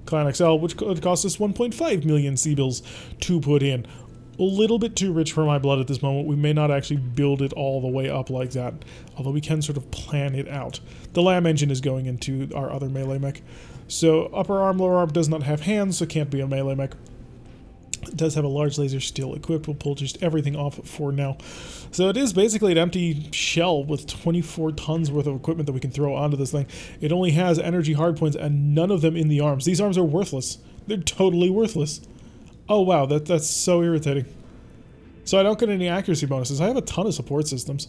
Clan XL, which would cost us 1.5 million C-bills to put in. A little bit too rich for my blood at this moment. We may not actually build it all the way up like that, although we can sort of plan it out. The LAM engine is going into our other melee mech. So upper arm, lower arm does not have hands, so can't be a melee mech. It does have a large laser still equipped. We'll pull just everything off for now. So it is basically an empty shell with 24 tons worth of equipment that we can throw onto this thing. It only has energy hardpoints and none of them in the arms. These arms are worthless. They're totally worthless. Oh wow, that's so irritating. So I don't get any accuracy bonuses. I have a ton of support systems.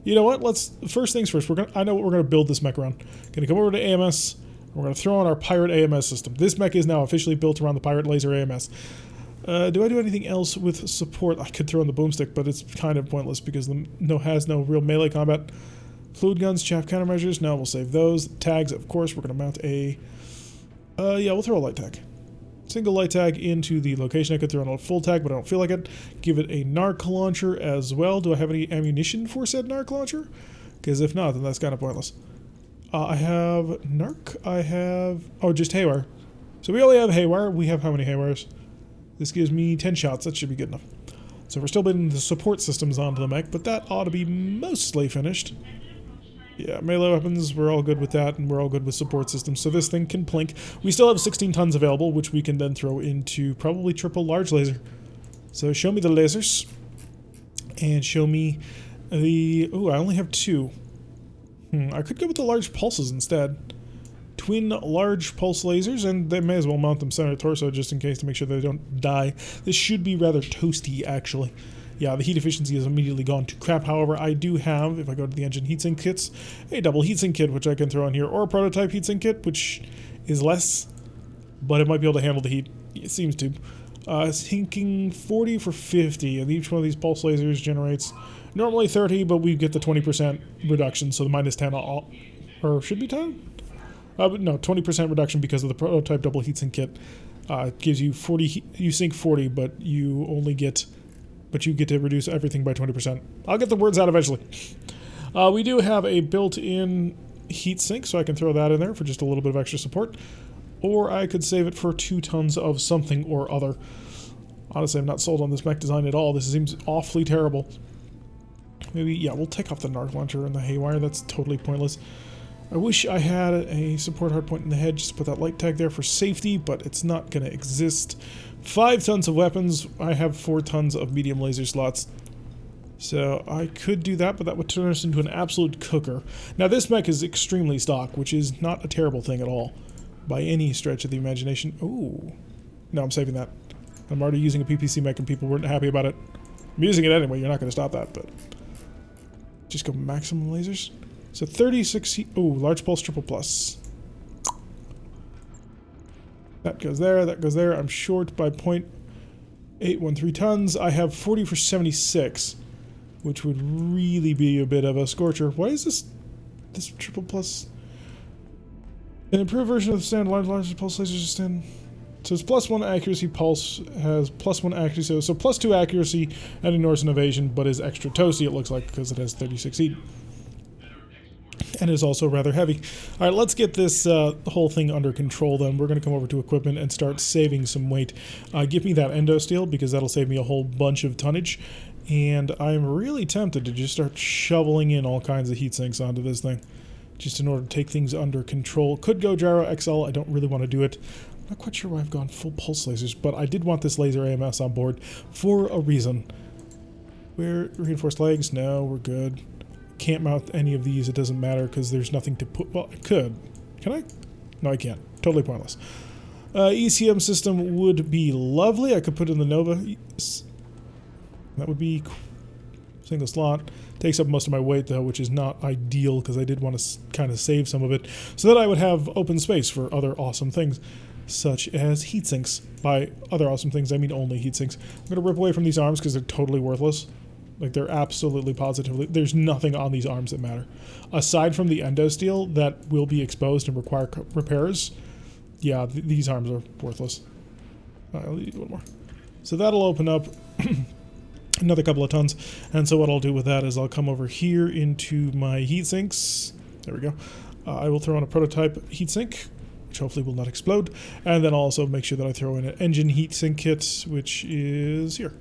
You know what? First things first. I know what we're gonna build this mech around. Gonna come over to AMS. We're gonna throw on our pirate AMS system. This mech is now officially built around the pirate laser AMS. Do I do anything else with support? I could throw in the boomstick, but it's kind of pointless because has no real melee combat. Fluid guns, chaff countermeasures. No, we'll save those. Tags, of course. We're gonna mount a. Yeah, we'll throw a light tag. Single light tag into the location. I could throw in a full tag, but I don't feel like it. Give it a narc launcher as well. Do I have any ammunition for said narc launcher? Because if not, then that's kind of pointless. I have narc. I have... Oh, just haywire. So we only have haywire. We have how many haywires? This gives me 10 shots. That should be good enough. So we're still building the support systems onto the mech, but that ought to be mostly finished. Yeah, melee weapons, we're all good with that, and we're all good with support systems, so this thing can plink. We still have 16 tons available, which we can then throw into probably triple large laser. So show me the lasers, and show me the... Ooh, I only have 2. I could go with the large pulses instead. Twin large pulse lasers, and they may as well mount them center torso just in case to make sure they don't die. This should be rather toasty, actually. Yeah, the heat efficiency has immediately gone to crap. However, I do have, if I go to the engine heatsink kits, a double heatsink kit, which I can throw in here, or a prototype heatsink kit, which is less, but it might be able to handle the heat. It seems to. Thinking 40 for 50, and each one of these pulse lasers generates normally 30, but we get the 20% reduction, so the minus 10, or should be 10? No, 20% reduction because of the prototype double heatsink kit. It gives you 40, you sink 40, but you only get... But you get to reduce everything by 20%. I'll get the words out eventually. We do have a built-in heatsink, so I can throw that in there for just a little bit of extra support. Or I could save it for 2 tons of something or other. Honestly, I'm not sold on this mech design at all. This seems awfully terrible. Maybe, yeah, we'll take off the narc launcher and the haywire. That's totally pointless. I wish I had a support hardpoint in the head just to put that light tag there for safety, but it's not going to exist. 5 tons of weapons. I have 4 tons of medium laser slots. So I could do that, but that would turn us into an absolute cooker. Now this mech is extremely stock, which is not a terrible thing at all. By any stretch of the imagination. Ooh. No, I'm saving that. I'm already using a PPC mech and people weren't happy about it. I'm using it anyway, you're not going to stop that, but... Just go maximum lasers. So 36... Ooh, large pulse triple plus. That goes there, that goes there. I'm short by 0.813 tons. I have 40 for 76, which would really be a bit of a scorcher. Why is this triple plus? An improved version of the standard large pulse lasers stand. So it's +1 accuracy, pulse has +1 accuracy, so +2 accuracy and ignores an evasion, but is extra toasty, it looks like, because it has 36 heat. And is also rather heavy. Alright, let's get this whole thing under control then. We're going to come over to equipment and start saving some weight. Give me that endo steel, because that'll save me a whole bunch of tonnage. And I'm really tempted to just start shoveling in all kinds of heat sinks onto this thing, just in order to take things under control. Could go Gyro XL, I don't really want to do it. I'm not quite sure why I've gone full pulse lasers, but I did want this laser AMS on board for a reason. We're reinforced legs? No, we're good. Can't mount any of these, it doesn't matter because there's nothing to put. Well, I could. Can I? No, I can't. Totally pointless. ECM system would be lovely. I could put in the Nova. That would be single slot. Takes up most of my weight though, which is not ideal because I did want to kind of save some of it so that I would have open space for other awesome things, such as heat sinks. By other awesome things, I mean only heat sinks. I'm going to rip away from these arms because they're totally worthless. Like, they're absolutely positively... There's nothing on these arms that matter. Aside from the endo steel that will be exposed and require repairs, yeah, these arms are worthless. I'll need one more. So that'll open up another couple of tons. And so what I'll do with that is I'll come over here into my heat sinks. There we go. I will throw on a prototype heatsink, which hopefully will not explode. And then I'll also make sure that I throw in an engine heatsink kit, which is here.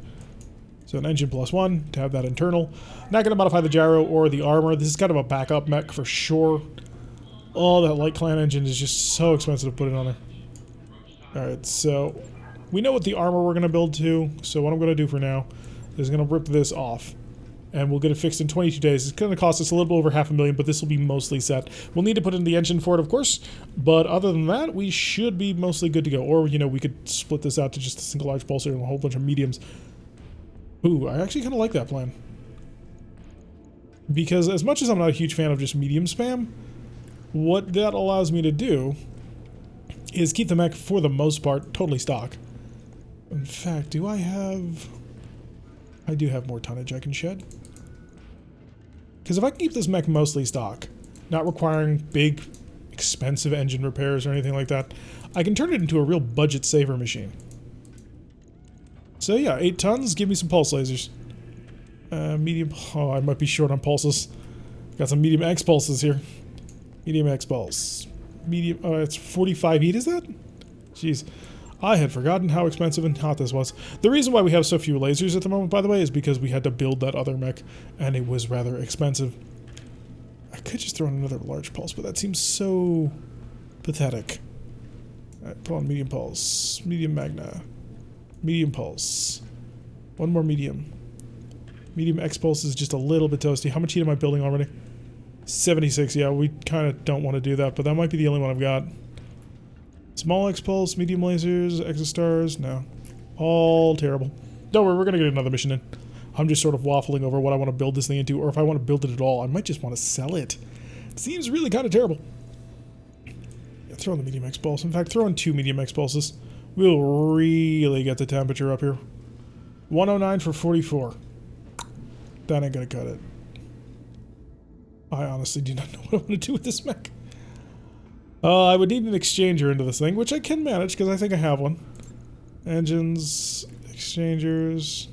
So an engine +1 to have that internal. Not going to modify the gyro or the armor. This is kind of a backup mech for sure. Oh, that light clan engine is just so expensive to put it on there. Alright, so We know what the armor we're going to build to, so what I'm going to do for now is going to rip this off. And we'll get it fixed in 22 days. It's going to cost us a little bit over $500,000, but this will be mostly set. We'll need to put in the engine for it, of course, but other than that, we should be mostly good to go. Or, you know, we could split this out to just a single large pulsar and a whole bunch of mediums. Ooh, I actually kind of like that plan. Because as much as I'm not a huge fan of just medium spam, what that allows me to do is keep the mech, for the most part, totally stock. In fact, do I have... I do have more tonnage I can shed. Because if I can keep this mech mostly stock, not requiring big, expensive engine repairs or anything like that, I can turn it into a real budget saver machine. So yeah, 8 tons, give me some pulse lasers. Medium, oh, I might be short on pulses. Got some medium X pulses here. Medium X pulse. Medium, it's 45 heat, is that? Jeez. I had forgotten how expensive and hot this was. The reason why we have so few lasers at the moment, by the way, is because we had to build that other mech, and it was rather expensive. I could just throw in another large pulse, but that seems so pathetic. Alright, pull on medium pulse. Medium magna. Medium pulse. One more medium. Medium X pulse is just a little bit toasty. How much heat am I building already? 76, yeah, we kind of don't want to do that, but that might be the only one I've got. Small X pulse, medium lasers, exostars, no. All terrible. Don't worry, we're going to get another mission in. I'm just sort of waffling over what I want to build this thing into, or if I want to build it at all. I might just want to sell it. It seems really kind of terrible. Yeah, throw in the medium X pulse. In fact, throw in 2 medium X pulses. We'll really get the temperature up here. 109 for 44. That ain't going to cut it. I honestly do not know what I want to do with this mech. I would need an exchanger into this thing, which I can manage because I think I have one. Engines, exchangers,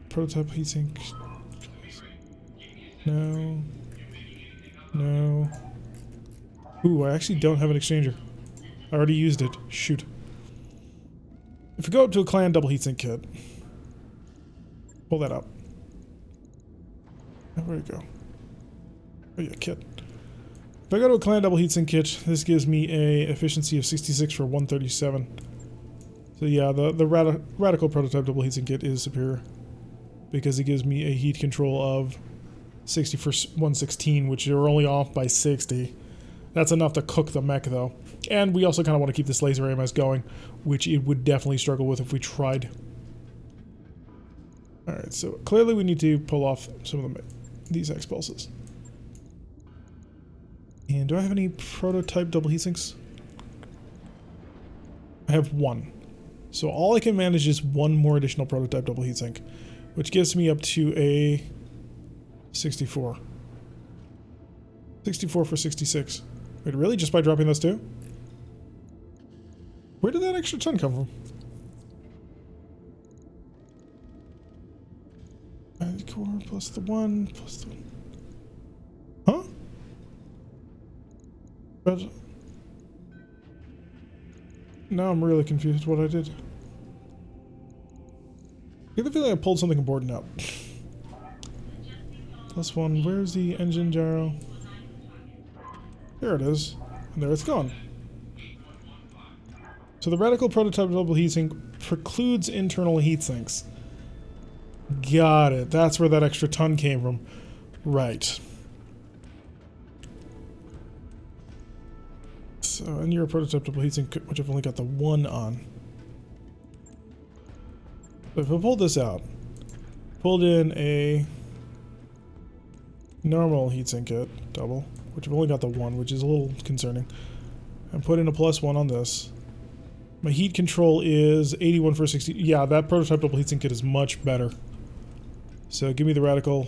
prototype heatsink. No. No. Ooh, I actually don't have an exchanger. I already used it. Shoot. If we go up to a clan double heatsink kit, pull that up. Where'd it go? Oh yeah, kit. If I go to a clan double heatsink kit, this gives me a efficiency of 66 for 137. So yeah, the radical prototype double heatsink kit is superior because it gives me a heat control of 60 for 116, which are only off by 60. That's enough to cook the mech though. And we also kind of want to keep this laser AMS going, which it would definitely struggle with if we tried. Alright, so clearly we need to pull off some of these X pulses. And do I have any prototype double heatsinks? I have 1. So all I can manage is 1 more additional prototype double heatsink, which gets me up to a 64. 64 for 66. Wait, really? Just by dropping those 2? Where did that extra ton come from? Core plus the 1 plus the 1. Huh? But now I'm really confused what I did. I get the feeling I pulled something important out. Plus 1. Where's the engine gyro? There it is. And there it's gone. So the radical prototype double heatsink precludes internal heatsinks. Got it. That's where that extra ton came from. Right. So, and you're a prototype double heatsink, which I've only got the 1 on. But if I pull this out, pulled in a normal heatsink kit, double, which I've only got the 1, which is a little concerning, and put in a +1 on this. My heat control is 81 for 60. Yeah, that prototype double heatsink kit is much better. So give me the radical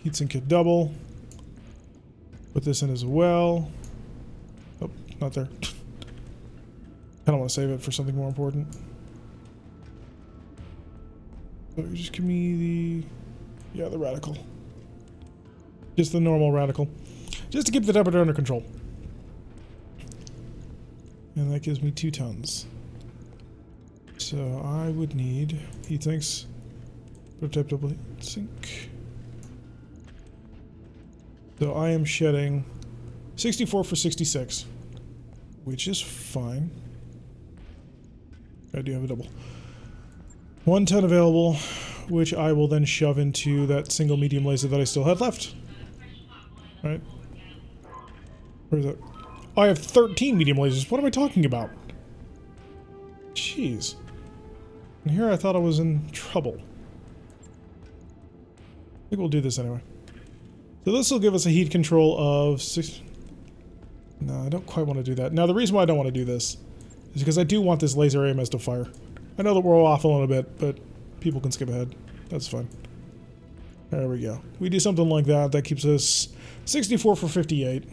heatsink kit double. Put this in as well. Oh, not there. I don't want to save it for something more important. So just give me the radical. Just the normal radical. Just to keep the temperature under control. And that gives me 2 tons. So I would need heatsinks. Prototype double heatsink. So I am shedding 64 for 66, which is fine. I do have a double. 1 ton available, which I will then shove into that single medium laser that I still had left. Right? Where is it? Oh, I have 13 medium lasers. What am I talking about? Jeez. And here I thought I was in trouble. I think we'll do this anyway. So this will give us a heat control of 6... No, I don't quite want to do that. Now, the reason why I don't want to do this is because I do want this laser AMS to fire. I know that we're off a little bit, but people can skip ahead. That's fine. There we go. We do something like that. That keeps us 64 for 58.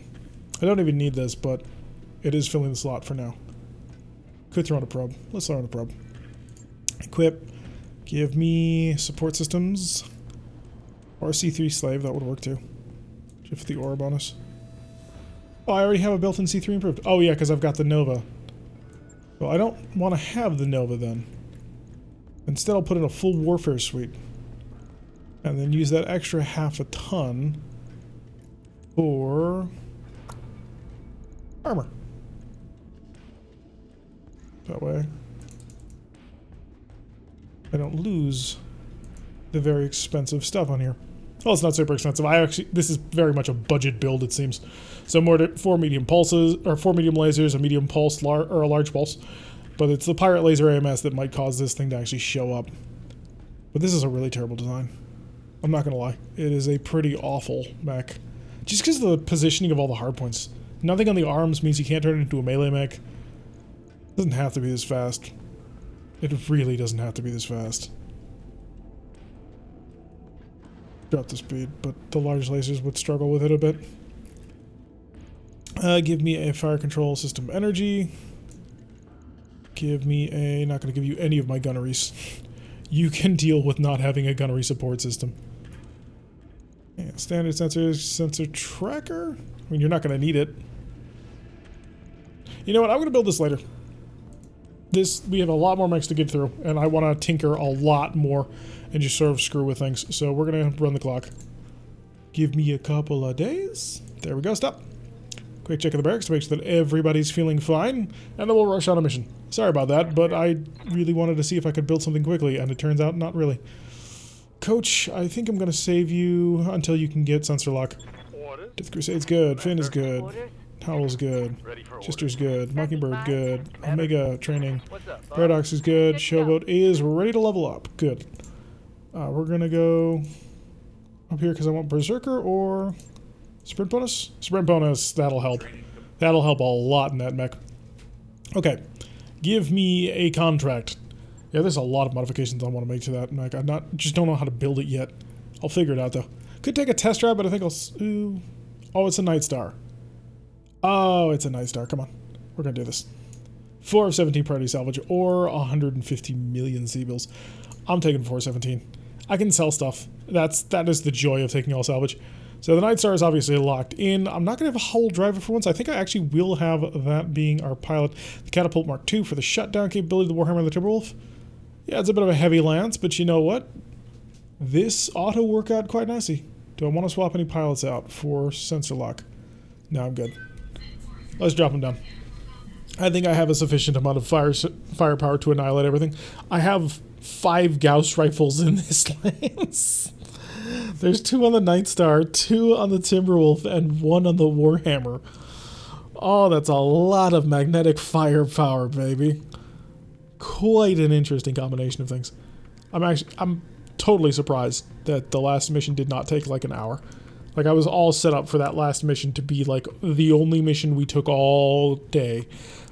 I don't even need this, but it is filling the slot for now. Could throw in a probe. Let's throw in a probe. Equip. Give me support systems. Or a C3 slave. That would work too. Just for the aura bonus. Oh, I already have a built-in C3 improved. Oh yeah, because I've got the Nova. Well, I don't want to have the Nova then. Instead, I'll put in a full warfare suite. And then use that extra half a ton for armor. That way I don't lose the very expensive stuff on here. Well, it's not super expensive. This is very much a budget build, it seems. So 4 medium pulses, or 4 medium lasers, a medium pulse, or a large pulse. But it's the pirate laser AMS that might cause this thing to actually show up. But this is a really terrible design. I'm not gonna lie. It is a pretty awful mech. Just because of the positioning of all the hardpoints. Nothing on the arms means you can't turn it into a melee mech. It doesn't have to be this fast. It really doesn't have to be this fast. Drop the speed, but the large lasers would struggle with it a bit. Give me a fire control system energy. Give me a... Not going to give you any of my gunneries. You can deal with not having a gunnery support system. And standard sensor tracker. I mean, you're not going to need it. You know what? I'm going to build this later. We have a lot more mechs to get through, and I want to tinker a lot more and just sort of screw with things. So we're going to run the clock. Give me a couple of days. There we go. Stop. Quick check of the barracks to make sure that everybody's feeling fine, and then we'll rush on a mission. Sorry about that, but I really wanted to see if I could build something quickly, and it turns out not really. Coach, I think I'm going to save you until you can get sensor lock. Death Crusade's good. Finn is good. Howl's good. Chester's good. Mockingbird good. Omega training. Paradox is good. Showboat is ready to level up. Good. We're going to go up here because I want Berserker or Sprint bonus? Sprint bonus. That'll help. That'll help a lot in that mech. Okay. Give me a contract. Yeah, there's a lot of modifications I want to make to that mech. Just don't know how to build it yet. I'll figure it out though. Could take a test drive, but I think I'll... Oh, it's a Night Star. Oh, it's a Night Star. Come on. We're going to do this. 4 of 17 priority salvage or 150 million C-bills. I'm taking 4 of 17. I can sell stuff. That is the joy of taking all salvage. So the Night Star is obviously locked in. I'm not going to have a Howl driver for once. I think I actually will have that being our pilot. The Catapult Mark II for the shutdown capability of the Warhammer and the Timberwolf. Yeah, it's a bit of a heavy lance, but you know what? This ought to work out quite nicely. Do I want to swap any pilots out for sensor lock? No, I'm good. Let's drop them down. I think I have a sufficient amount of firepower to annihilate everything. I have 5 Gauss rifles in this lance. There's 2 on the Night Star, 2 on the Timberwolf, and 1 on the Warhammer. Oh, that's a lot of magnetic firepower, baby. Quite an interesting combination of things. I'm totally surprised that the last mission did not take like an hour. Like, I was all set up for that last mission to be like the only mission we took all day.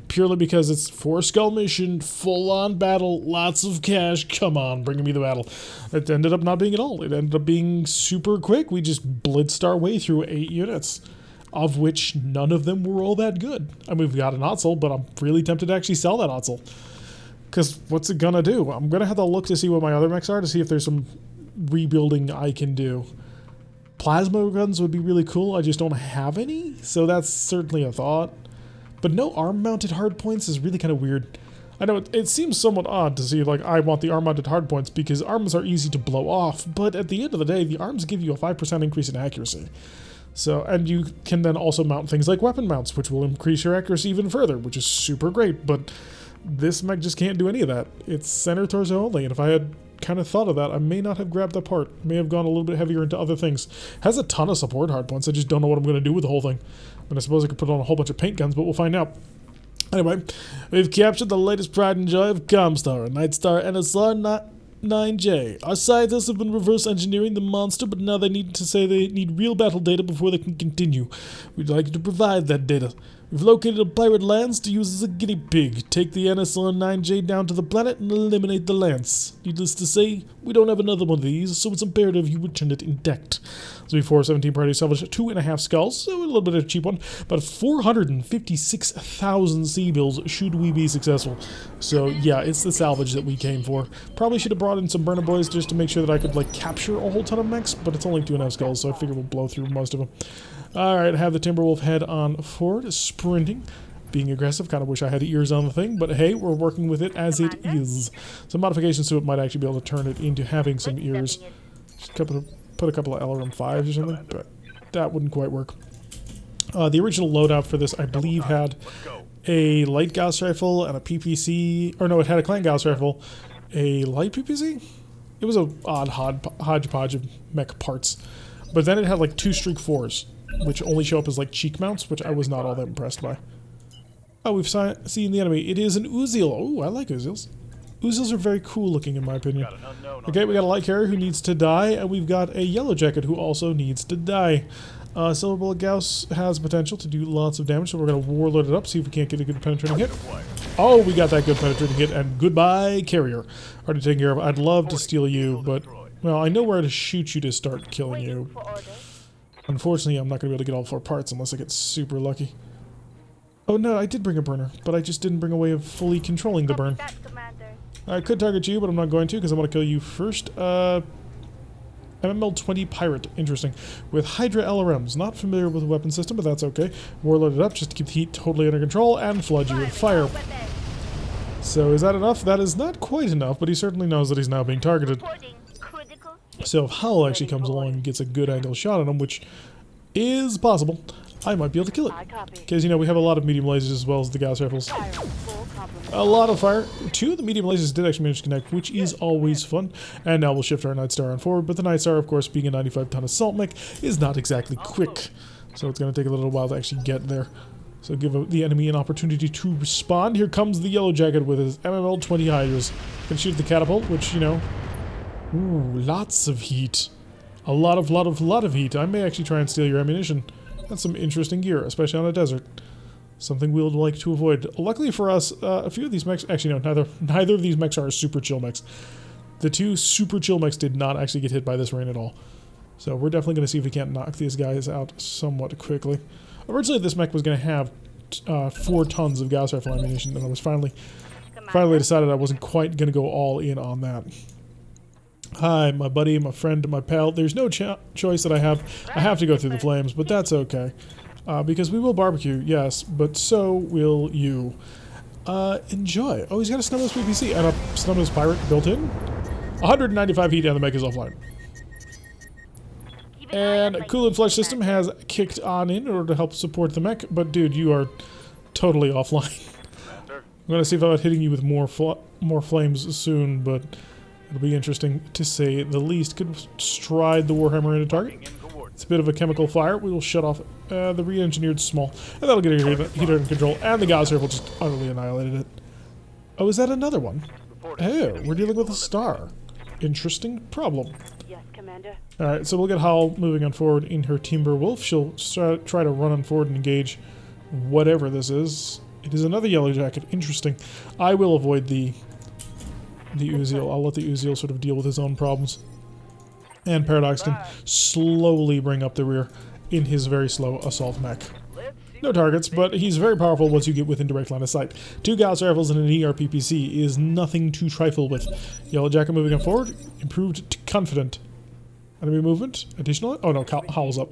Purely because it's 4 skull mission, full-on battle, lots of cash, come on, bring me the battle. It ended up not being at all. It ended up being super quick. We just blitzed our way through 8 units, of which none of them were all that good. I mean, we've got an Otzel, but I'm really tempted to actually sell that Otzel. Because what's it gonna do? I'm gonna have to look to see what my other mechs are to see if there's some rebuilding I can do. Plasma guns would be really cool. I just don't have any, so that's certainly a thought. But no arm-mounted hardpoints is really kind of weird. I know it seems somewhat odd to see, like, I want the arm-mounted hardpoints because arms are easy to blow off, but at the end of the day, the arms give you a 5% increase in accuracy. So, and you can then also mount things like weapon mounts, which will increase your accuracy even further, which is super great, but this mech just can't do any of that. It's center torso only, and if I had kind of thought of that, I may not have grabbed that part. May have gone a little bit heavier into other things. Has a ton of support hardpoints. I just don't know what I'm going to do with the whole thing. And I suppose I could put on a whole bunch of paint guns, but we'll find out. Anyway, we've captured the latest pride and joy of Comstar, a Nightstar NSR 9J. Our scientists have been reverse engineering the monster, but now they need real battle data before they can continue. We'd like you to provide that data. We've located a pirate lance to use as a guinea pig. Take the NSR 9J down to the planet and eliminate the lance. Needless to say, we don't have another one of these, so it's imperative you return it intact. So before 17 parties salvaged 2.5 skulls, so a little bit of a cheap one, but 456,000 sea bills should we be successful. So yeah, it's the salvage that we came for. Probably should have brought in some burner boys just to make sure that I could like capture a whole ton of mechs, but it's only 2.5 skulls, so I figure we'll blow through most of them. Alright, have the Timberwolf head on forward, sprinting, being aggressive. Kind of wish I had ears on the thing, but hey, we're working with it as it is. Some modifications to it might actually be able to turn it into having some ears. Just put a couple of LRM 5s or something, but that wouldn't quite work. The original loadout for this, I believe, had a light Gauss rifle and a PPC, or no, it had a clan Gauss rifle, a light PPC? It was an odd hodgepodge of mech parts. But then it had like 2 Streak 4s, which only show up as like cheek mounts, which I was not all that impressed by. Oh, we've seen the enemy. It is an Uziel. Oh, I like Uziels. Uziels are very cool looking in my opinion. Okay, we got a light carrier who needs to die, and we've got a yellow jacket who also needs to die. Silver Bullet Gauss has potential to do lots of damage, so we're going to warlord it up, see if we can't get a good penetrating hit. Oh, we got that good penetrating hit, and goodbye, carrier. Already taken care of. I'd love to steal you, but, well, I know where to shoot you to start killing you. Unfortunately, I'm not going to be able to get all 4 parts unless I get super lucky. Oh no, I did bring a burner, but I just didn't bring a way of fully controlling the burn. I could target you, but I'm not going to because I want to kill you first. MML-20 Pirate, interesting. With Hydra LRMs, not familiar with the weapon system, but that's okay. Warlord it up just to keep the heat totally under control and flood you with fire. So is that enough? That is not quite enough, but he certainly knows that he's now being targeted. So if Howl actually comes along and gets a good angle shot on him, which is possible, I might be able to kill it. Because, you know, we have a lot of medium lasers as well as the Gauss rifles. A lot of fire. 2 of the medium lasers did actually manage to connect, which is always fun. And now we'll shift our Nightstar on forward, but the Nightstar, of course, being a 95-ton assault mech, is not exactly quick. So it's going to take a little while to actually get there. So give the enemy an opportunity to respond. Here comes the yellow jacket with his MML-20 Hydras. Can shoot the catapult, which, you know... Ooh, lots of heat. A lot of heat. I may actually try and steal your ammunition. That's some interesting gear, especially on a desert. Something we would like to avoid. Luckily for us, a few of these mechs... Actually, no, neither of these mechs are super chill mechs. The 2 super chill mechs did not actually get hit by this rain at all. So we're definitely going to see if we can't knock these guys out somewhat quickly. Originally, this mech was going to have 4 tons of Gauss rifle ammunition, and I was finally decided I wasn't quite going to go all in on that. Hi, my buddy, my friend, my pal. There's no choice that I have. I have to go through the flames, but that's okay. Because we will barbecue, yes, but so will you. Enjoy. Oh, he's got a Snubnose PPC and a Snubnose Pirate built in. 195 heat and the mech is offline. And a Cool and Flesh system has kicked on in order to help support the mech, but dude, you are totally offline. I'm going to see if I'm hitting you with more flames soon, but... It'll be interesting, to say the least. Could stride the Warhammer into target. It's a bit of a chemical fire. We will shut off the re-engineered small. And that'll get your heater in control. And the Gauss rifle just utterly annihilated it. Oh, is that another one? Oh, we're dealing with a star. Interesting problem. Yes, Commander. Alright, so we'll get Howl moving on forward in her Timberwolf. She'll try to run on forward and engage whatever this is. It is another yellow jacket. Interesting. I will avoid the Uziel. I'll let the Uziel sort of deal with his own problems. And Paradox can slowly bring up the rear in his very slow assault mech. No targets, but he's very powerful once you get within direct line of sight. 2 Gauss rifles and an ERPPC is nothing to trifle with. Yellow jacket moving on forward, improved to confident. Enemy movement, additional... Oh no, Howl's up.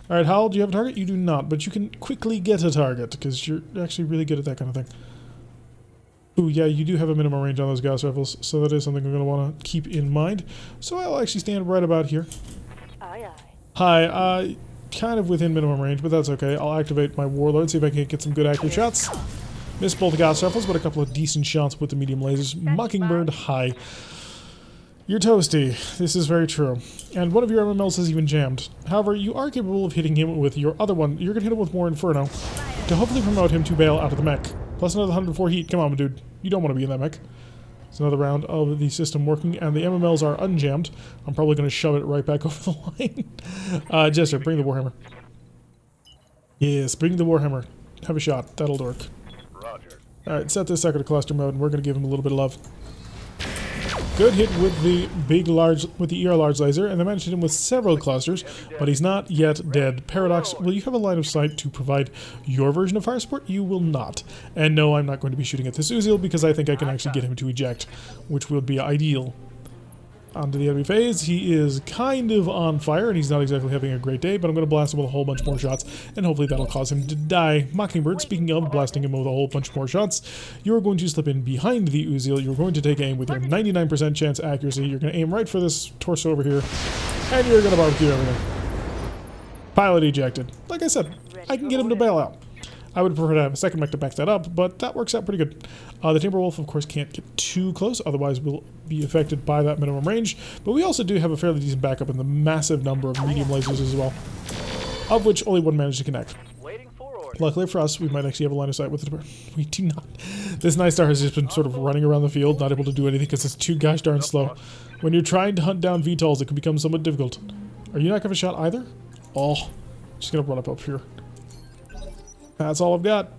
Alright, Howl, do you have a target? You do not, but you can quickly get a target, because you're actually really good at that kind of thing. Ooh, yeah, you do have a minimum range on those Gauss rifles, so that is something we're going to want to keep in mind. So I'll actually stand right about here. Aye, aye. Hi, kind of within minimum range, but that's okay. I'll activate my Warlord, see if I can get some good accurate shots. Missed both the gas rifles, but a couple of decent shots with the medium lasers. Mockingbird, hi. You're toasty. This is very true. And one of your MMLs has even jammed. However, you are capable of hitting him with your other one. You're going to hit him with more Inferno to hopefully promote him to bail out of the mech. Plus another 104 heat. Come on, dude. You don't want to be in that mech. It's another round of the system working, and the MMLs are unjammed. I'm probably going to shove it right back over the line. Jester, bring the Warhammer. Yes, bring the Warhammer. Have a shot. That'll work. Roger. Alright, set this sector to cluster mode, and we're going to give him a little bit of love. Good hit with the ER large laser, and they managed to hit him with several clusters, but he's not yet dead. Paradox, will you have a line of sight to provide your version of fire support? You will not. And no, I'm not going to be shooting at this Uzil because I think I can actually get him to eject, which would be ideal. Onto the enemy phase. He is kind of on fire, and he's not exactly having a great day, but I'm going to blast him with a whole bunch more shots, and hopefully that'll cause him to die. Mockingbird, speaking of blasting him with a whole bunch more shots, you're going to slip in behind the Uzil. You're going to take aim with your 99% chance accuracy. You're going to aim right for this torso over here, and you're going to barbecue everything. Pilot ejected. Like I said, I can get him to bail out. I would prefer to have a second mech to back that up, but that works out pretty good. The Timberwolf, of course, can't get too close, otherwise we'll be affected by that minimum range. But we also do have a fairly decent backup in the massive number of medium lasers as well, of which only one managed to connect. Luckily for us, we might actually have a line of sight with it. We do not. This Night Star has just been sort of running around the field, not able to do anything because it's too gosh darn slow. When you're trying to hunt down VTOLs, it can become somewhat difficult. Are you not going to have a shot either? Oh, just going to run up here. That's all I've got.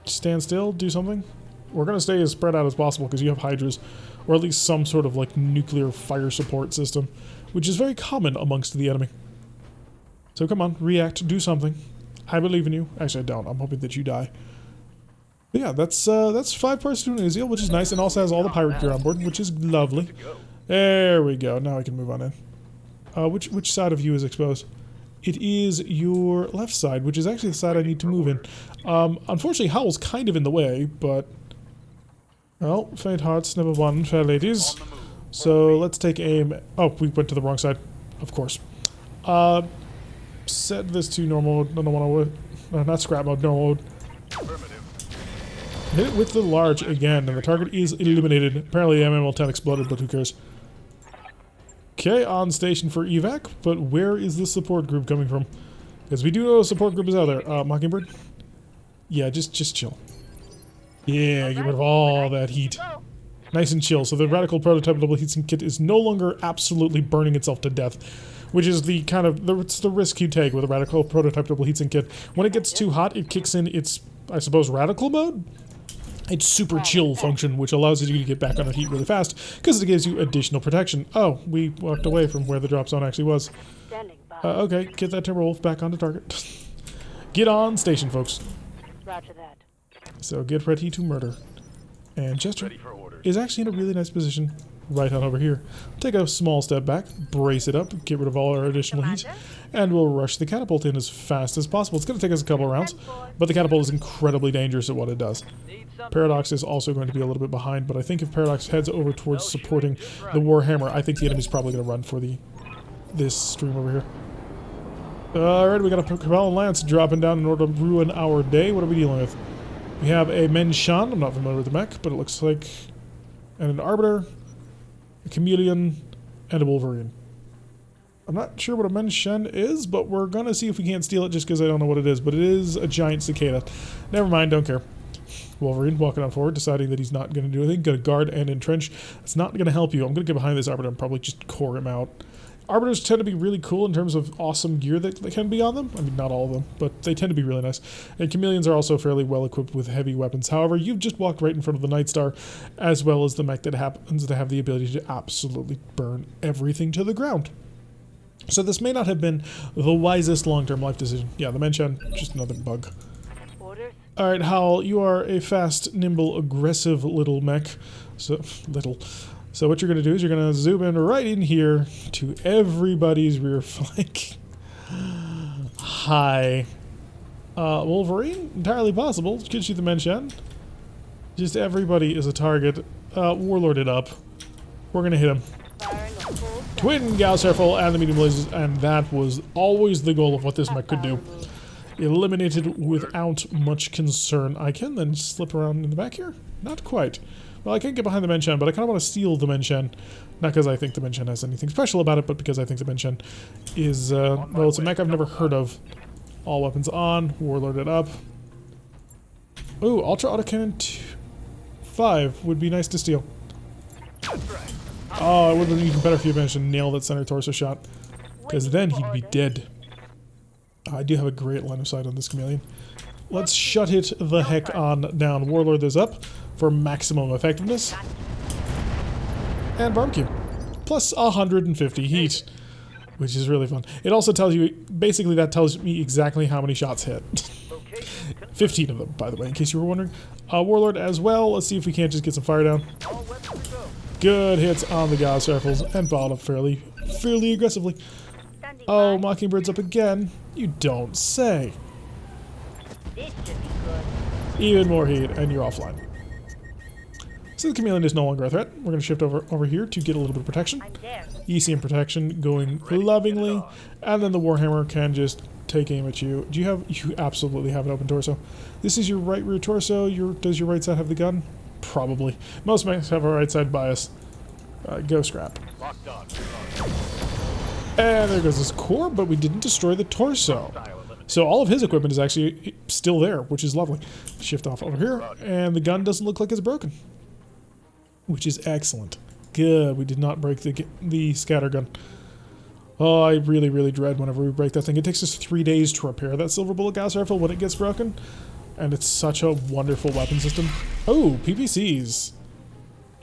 Stand still, do something. We're going to stay as spread out as possible because you have Hydras, or at least some sort of like nuclear fire support system, which is very common amongst the enemy. So come on, react, do something. I believe in you. Actually, I don't. I'm hoping that you die. But yeah, that's 5 parts to an Uzil, which is nice, and also has all the pirate gear on board, which is lovely. There we go. Now I can move on in. Which side of you is exposed? It is your left side, which is actually the side I need to move in. Unfortunately, Howl's kind of in the way, but... Well, faint hearts never won, fair ladies. So let's take aim... Oh, we went to the wrong side. Of course. Set this to normal mode. Normal mode. No, not scrap mode, normal mode. Hit it with the large again, and the target is eliminated. Apparently the MML-10 exploded, but who cares? Okay, on station for evac, but where is the support group coming from? Because we do know a support group is out there. Mockingbird? Yeah, just chill. Yeah, get rid of all that heat. Nice and chill. So the radical prototype double heatsink kit is no longer absolutely burning itself to death, which is the kind of it's the risk you take with a radical prototype double heatsink kit. When it gets too hot, it kicks in its, I suppose, radical mode. It's super chill function, which allows you to get back on the heat really fast, because it gives you additional protection. Oh, we walked away from where the drop zone actually was. Okay, get that Timberwolf back onto target. Get on station, folks. Roger that. So get ready to murder. And Chester is actually in a really nice position right on over here. Take a small step back, brace it up, get rid of all our additional heat, and we'll rush the catapult in as fast as possible. It's going to take us a couple of rounds, but the catapult is incredibly dangerous at what it does. Paradox is also going to be a little bit behind, but I think if Paradox heads over towards supporting the Warhammer, I think the enemy's probably going to run for this stream over here. Alright, we got a Cabal and Lance dropping down in order to ruin our day. What are we dealing with? We have a Menshan, I'm not familiar with the mech, but it looks like, and an Arbiter, a Chameleon, and a Wolverine. I'm not sure what a Menshan is, but we're gonna see if we can't steal it just because I don't know what it is, but it is a giant cicada. Never mind, don't care. Wolverine walking on forward, deciding that he's not going to do anything. Going to guard and entrench. It's not going to help you. I'm going to get behind this Arbiter and probably just core him out. Arbiters tend to be really cool in terms of awesome gear that can be on them. I mean, not all of them, but they tend to be really nice. And Chameleons are also fairly well equipped with heavy weapons. However, you've just walked right in front of the Night Star, as well as the mech that happens to have the ability to absolutely burn everything to the ground. So this may not have been the wisest long-term life decision. Yeah, the Menshan, just another bug. Alright, Howl, you are a fast, nimble, aggressive little mech. So what you're going to do is you're going to zoom in right in here to everybody's rear flank. Hi. Wolverine? Entirely possible. Could shoot the Menshan. Just everybody is a target. Warlord it up. We're going to hit him. Twin Gauss rifle and the medium lasers, and that was always the goal of what this mech could do. eliminated without much concern. I can then slip around in the back here? Not quite. Well, I can't get behind the Menchen, but I kind of want to steal the Menchen. Not because I think the Menchen has anything special about it, but because I think the Menchen is, well, it's a mech I've never heard of. All weapons on, warlorded up. Ooh, Ultra Autocannon 5 would be nice to steal. Oh, it would have been even better if you managed to nail that center torso shot. Because then he'd be dead. I do have a great line of sight on this chameleon. Let's shut it the heck on down. Warlord this up for maximum effectiveness. And barbecue. Plus 150 heat, which is really fun. It also tells you, basically that tells me exactly how many shots hit. 15 of them, by the way, in case you were wondering. Warlord as well. Let's see if we can't just get some fire down. Good hits on the Gauss rifles and followed up fairly aggressively. Oh, Mockingbird's up again. You don't say. This should be good. Even more heat, and you're offline. So the chameleon is no longer a threat. We're going to shift over here to get a little bit of protection. I'm there. ECM protection going lovingly, and then the Warhammer can just take aim at you. You absolutely have an open torso. This is your right rear torso. Does your right side have the gun? Probably. Most mechs have a right side bias. Go scrap. And there goes his core, but we didn't destroy the torso. So all of his equipment is actually still there, which is lovely. Shift off over here, and the gun doesn't look like it's broken, which is excellent. Good, we did not break the scatter gun. Oh, I really, really dread whenever we break that thing. It takes us 3 days to repair that silver bullet Gauss rifle when it gets broken, and it's such a wonderful weapon system. Oh, PPCs.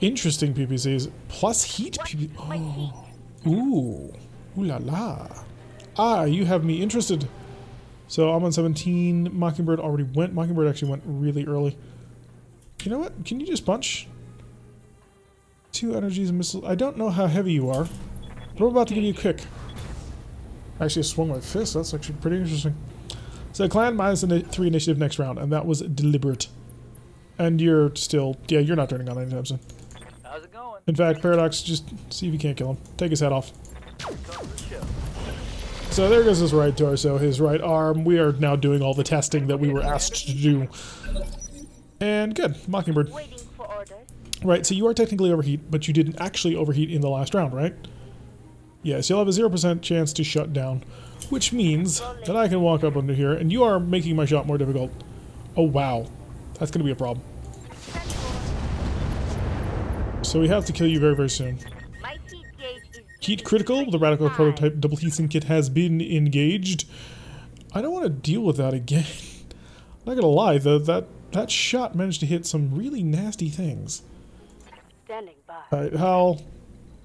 Interesting PPCs. Plus heat PPC. Oh. Ooh. Ooh la la. Ah, you have me interested. So I'm on 17. Mockingbird already went. Mockingbird actually went really early. You know what? Can you just punch? 2 energies and missiles. I don't know how heavy you are, but I'm about to give you a kick. Actually, I swung my fist. That's actually pretty interesting. So clan minus 3 initiative next round, and that was deliberate. And you're still, yeah, you're not turning on anytime soon. How's it going? In fact, Paradox, just see if you can't kill him. Take his head off. So there goes his right torso, his right arm. We are now doing all the testing that we were asked to do. And good, Mockingbird. Waiting for orders. Right, so you are technically overheat, but you didn't actually overheat in the last round, right? Yes, you'll have a 0% chance to shut down, which means that I can walk up under here, and you are making my shot more difficult. Oh wow, that's going to be a problem. So we have to kill you very, very soon. My heat gauge is Heat critical, the radical prototype double heatsink kit has been engaged. I don't want to deal with that again. I'm not gonna lie, that shot managed to hit some really nasty things. standing by. Alright, Howl.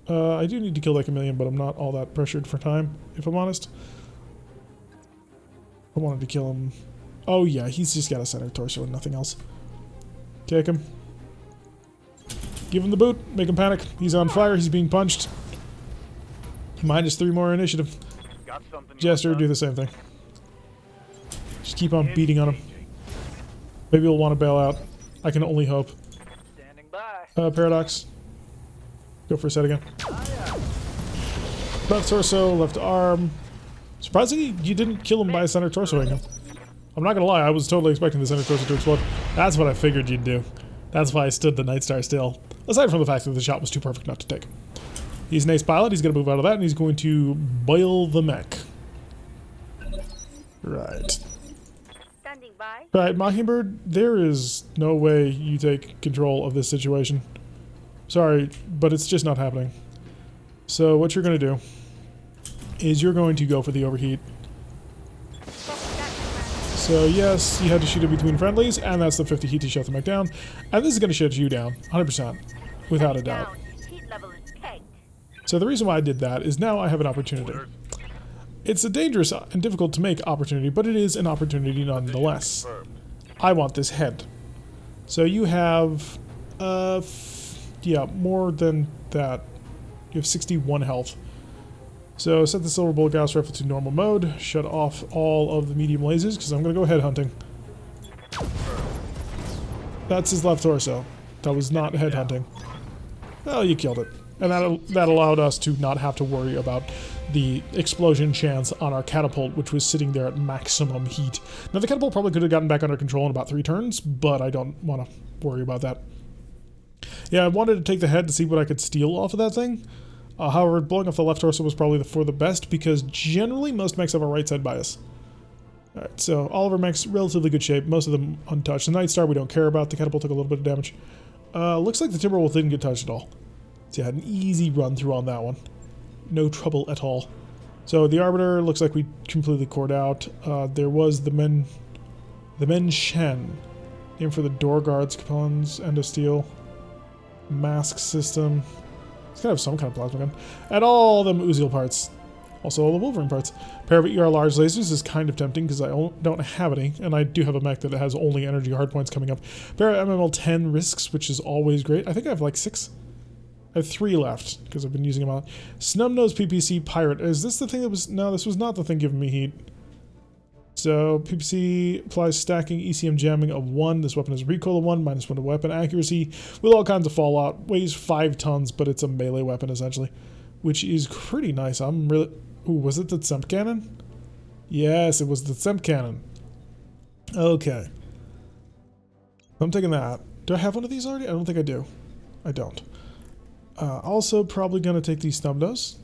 I do need to kill that chameleon, but I'm not all that pressured for time, if I'm honest. I wanted to kill him. Oh yeah, he's just got a center torso and nothing else. Take him. Give him the boot, make him panic. He's on fire, he's being punched. Minus 3 more initiative. Jester, do the same thing. Just keep on beating on him. Maybe he'll want to bail out. I can only hope. Standing by. Paradox. Go for a set again. Left torso, left arm. Surprisingly, you didn't kill him by center torsoing him. I'm not gonna lie, I was totally expecting the center torso to explode. That's what I figured you'd do. That's why I stood the Night Star still. Aside from the fact that the shot was too perfect not to take. He's an ace pilot, he's gonna move out of that, and he's going to boil the mech. Right. Standing by. Right, Mockingbird, there is no way you take control of this situation. Sorry, but it's just not happening. So what you're going to do is you're going to go for the overheat. So yes, you had to shoot it between friendlies, and that's the 50 heat to shut the mech down. And this is going to shut you down, 100%, without a doubt. Heat level is pegged. So the reason why I did that is now I have an opportunity. It's a dangerous and difficult to make opportunity, but it is an opportunity nonetheless. I want this head. So you have, yeah, more than that. You have 61 health. So set the silver bullet Gauss rifle to normal mode. Shut off all of the medium lasers because I'm going to go head hunting. That's his left torso. That was not head hunting. Well, you killed it. And that allowed us to not have to worry about the explosion chance on our catapult, which was sitting there at maximum heat. Now, the catapult probably could have gotten back under control in about 3 turns, but I don't want to worry about that. Yeah, I wanted to take the head to see what I could steal off of that thing. However, blowing off the left torso was probably for the best, because generally most mechs have a right side bias. Alright, so all of our mechs, relatively good shape, most of them untouched. The Night Star we don't care about, the catapult took a little bit of damage. Looks like the Timberwolf didn't get touched at all. So yeah, an easy run through on that one. No trouble at all. So the Arbiter looks like we completely cored out. There was the Men Shen. Aim for the door guards, capons, end of steel. Mask system. It's gotta have some kind of plasma gun. And all them Uziel parts. Also all the Wolverine parts. Pair of ER large lasers is kind of tempting because I don't have any. And I do have a mech that has only energy hardpoints coming up. Pair of MML-10 risks, which is always great. I think I have like 6. I have 3 left because I've been using them a lot. Snubnose PPC Pirate. Is this the thing that was... No, this was not the thing giving me heat. So PPC applies stacking ECM jamming of 1. This weapon has recoil of 1, -1 to weapon accuracy with all kinds of fallout. Weighs 5 tons, but it's a melee weapon essentially, which is pretty nice. I'm really... Ooh, was it the Tsemp Cannon? Yes, it was the Tsemp Cannon. Okay. I'm taking that. Do I have one of these already? I don't think I do. I don't. Also, probably going to take these Snubnose.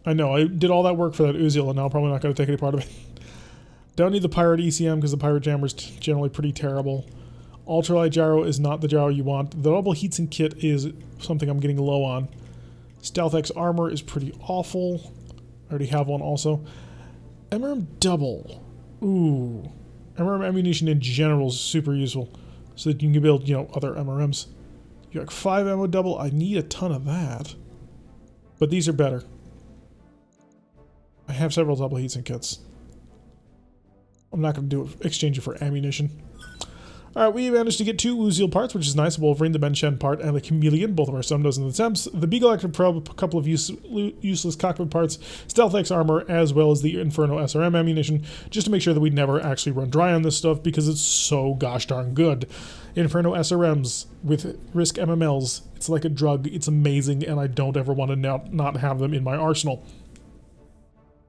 I know, I did all that work for that Uziel, and now I'm probably not going to take any part of it. Don't need the Pirate ECM, because the Pirate Jammer is generally pretty terrible. Ultralight Gyro is not the gyro you want. The double heatsink kit is something I'm getting low on. Stealth X armor is pretty awful. I already have one also. MRM double. Ooh. MRM ammunition in general is super useful, so that you can build, you know, other MRMs. You got 5 ammo double. I need a ton of that. But these are better. I have several double heatsink kits. I'm not going to exchange it for ammunition. Alright, we managed to get 2 Uziel parts, which is nice. Wolverine, the Ben Shen part, and the Chameleon, both of our Snubnose and the Temps. The Beagle Active Probe, a couple of useless cockpit parts, Stealth X armor, as well as the Inferno SRM ammunition, just to make sure that we never actually run dry on this stuff, because it's so gosh darn good. Inferno SRMs with Risk MMLs, it's like a drug, it's amazing, and I don't ever want to not have them in my arsenal,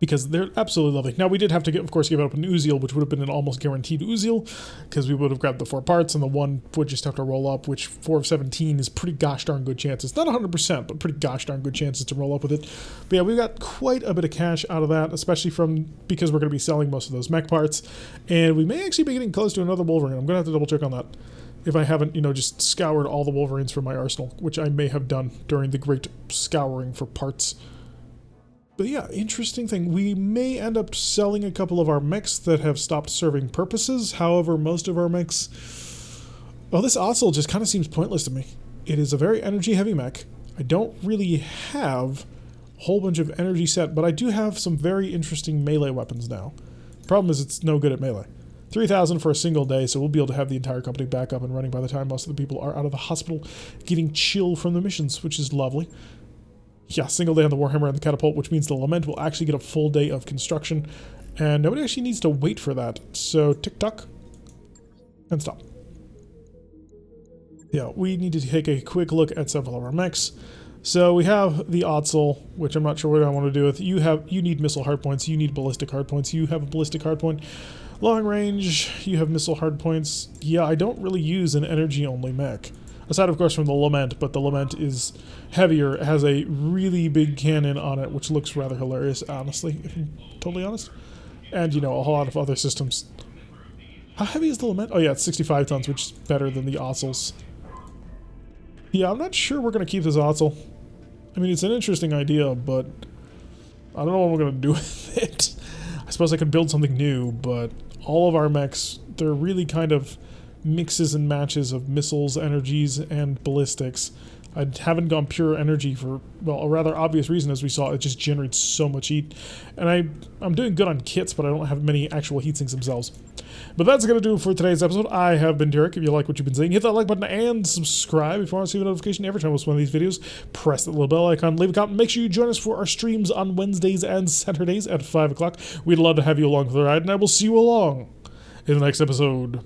because they're absolutely lovely. Now, we did have to, of course, give up an Uziel, which would have been an almost guaranteed Uziel, because we would have grabbed the 4 parts, and the 1 would just have to roll up, which 4 of 17 is pretty gosh darn good chances. Not 100%, but pretty gosh darn good chances to roll up with it. But yeah, we got quite a bit of cash out of that, especially because we're going to be selling most of those mech parts, and we may actually be getting close to another Wolverine. I'm going to have to double check on that, if I haven't, you know, just scoured all the Wolverines from my arsenal, which I may have done during the great scouring for parts. But yeah, interesting thing. We may end up selling a couple of our mechs that have stopped serving purposes. However, most of our mechs... Well, this Otzel just kind of seems pointless to me. It is a very energy-heavy mech. I don't really have a whole bunch of energy set, but I do have some very interesting melee weapons now. Problem is, it's no good at melee. 3,000 for a single day, so we'll be able to have the entire company back up and running by the time most of the people are out of the hospital getting chill from the missions, which is lovely. Yeah, single day on the Warhammer and the Catapult, which means the Lament will actually get a full day of construction, and nobody actually needs to wait for that. So, tick-tock, and stop. Yeah, we need to take a quick look at several of our mechs. So we have the Otzel, which I'm not sure what I want to do with. You need missile hardpoints, you need ballistic hardpoints, you have a ballistic hardpoint. Long range, you have missile hardpoints. Yeah, I don't really use an energy-only mech. Aside, of course, from the Lament, but the Lament is heavier. It has a really big cannon on it, which looks rather hilarious, honestly, if I'm totally honest. And, you know, a whole lot of other systems. How heavy is the Lament? Oh, yeah, it's 65 tons, which is better than the Otzels. Yeah, I'm not sure we're going to keep this Otzel. I mean, it's an interesting idea, but I don't know what we're going to do with it. I suppose I could build something new, but all of our mechs, they're really kind of mixes and matches of missiles, energies, and ballistics. I haven't gone pure energy for, well, a rather obvious reason, as we saw. It just generates so much heat. And I'm doing good on kits, but I don't have many actual heat sinks themselves. But that's going to do it for today's episode. I have been Derek. If you like what you've been seeing, hit that like button and subscribe if you want to see a notification every time we post one of these videos. Press that little bell icon, leave a comment. Make sure you join us for our streams on Wednesdays and Saturdays at 5 o'clock. We'd love to have you along for the ride, and I will see you along in the next episode.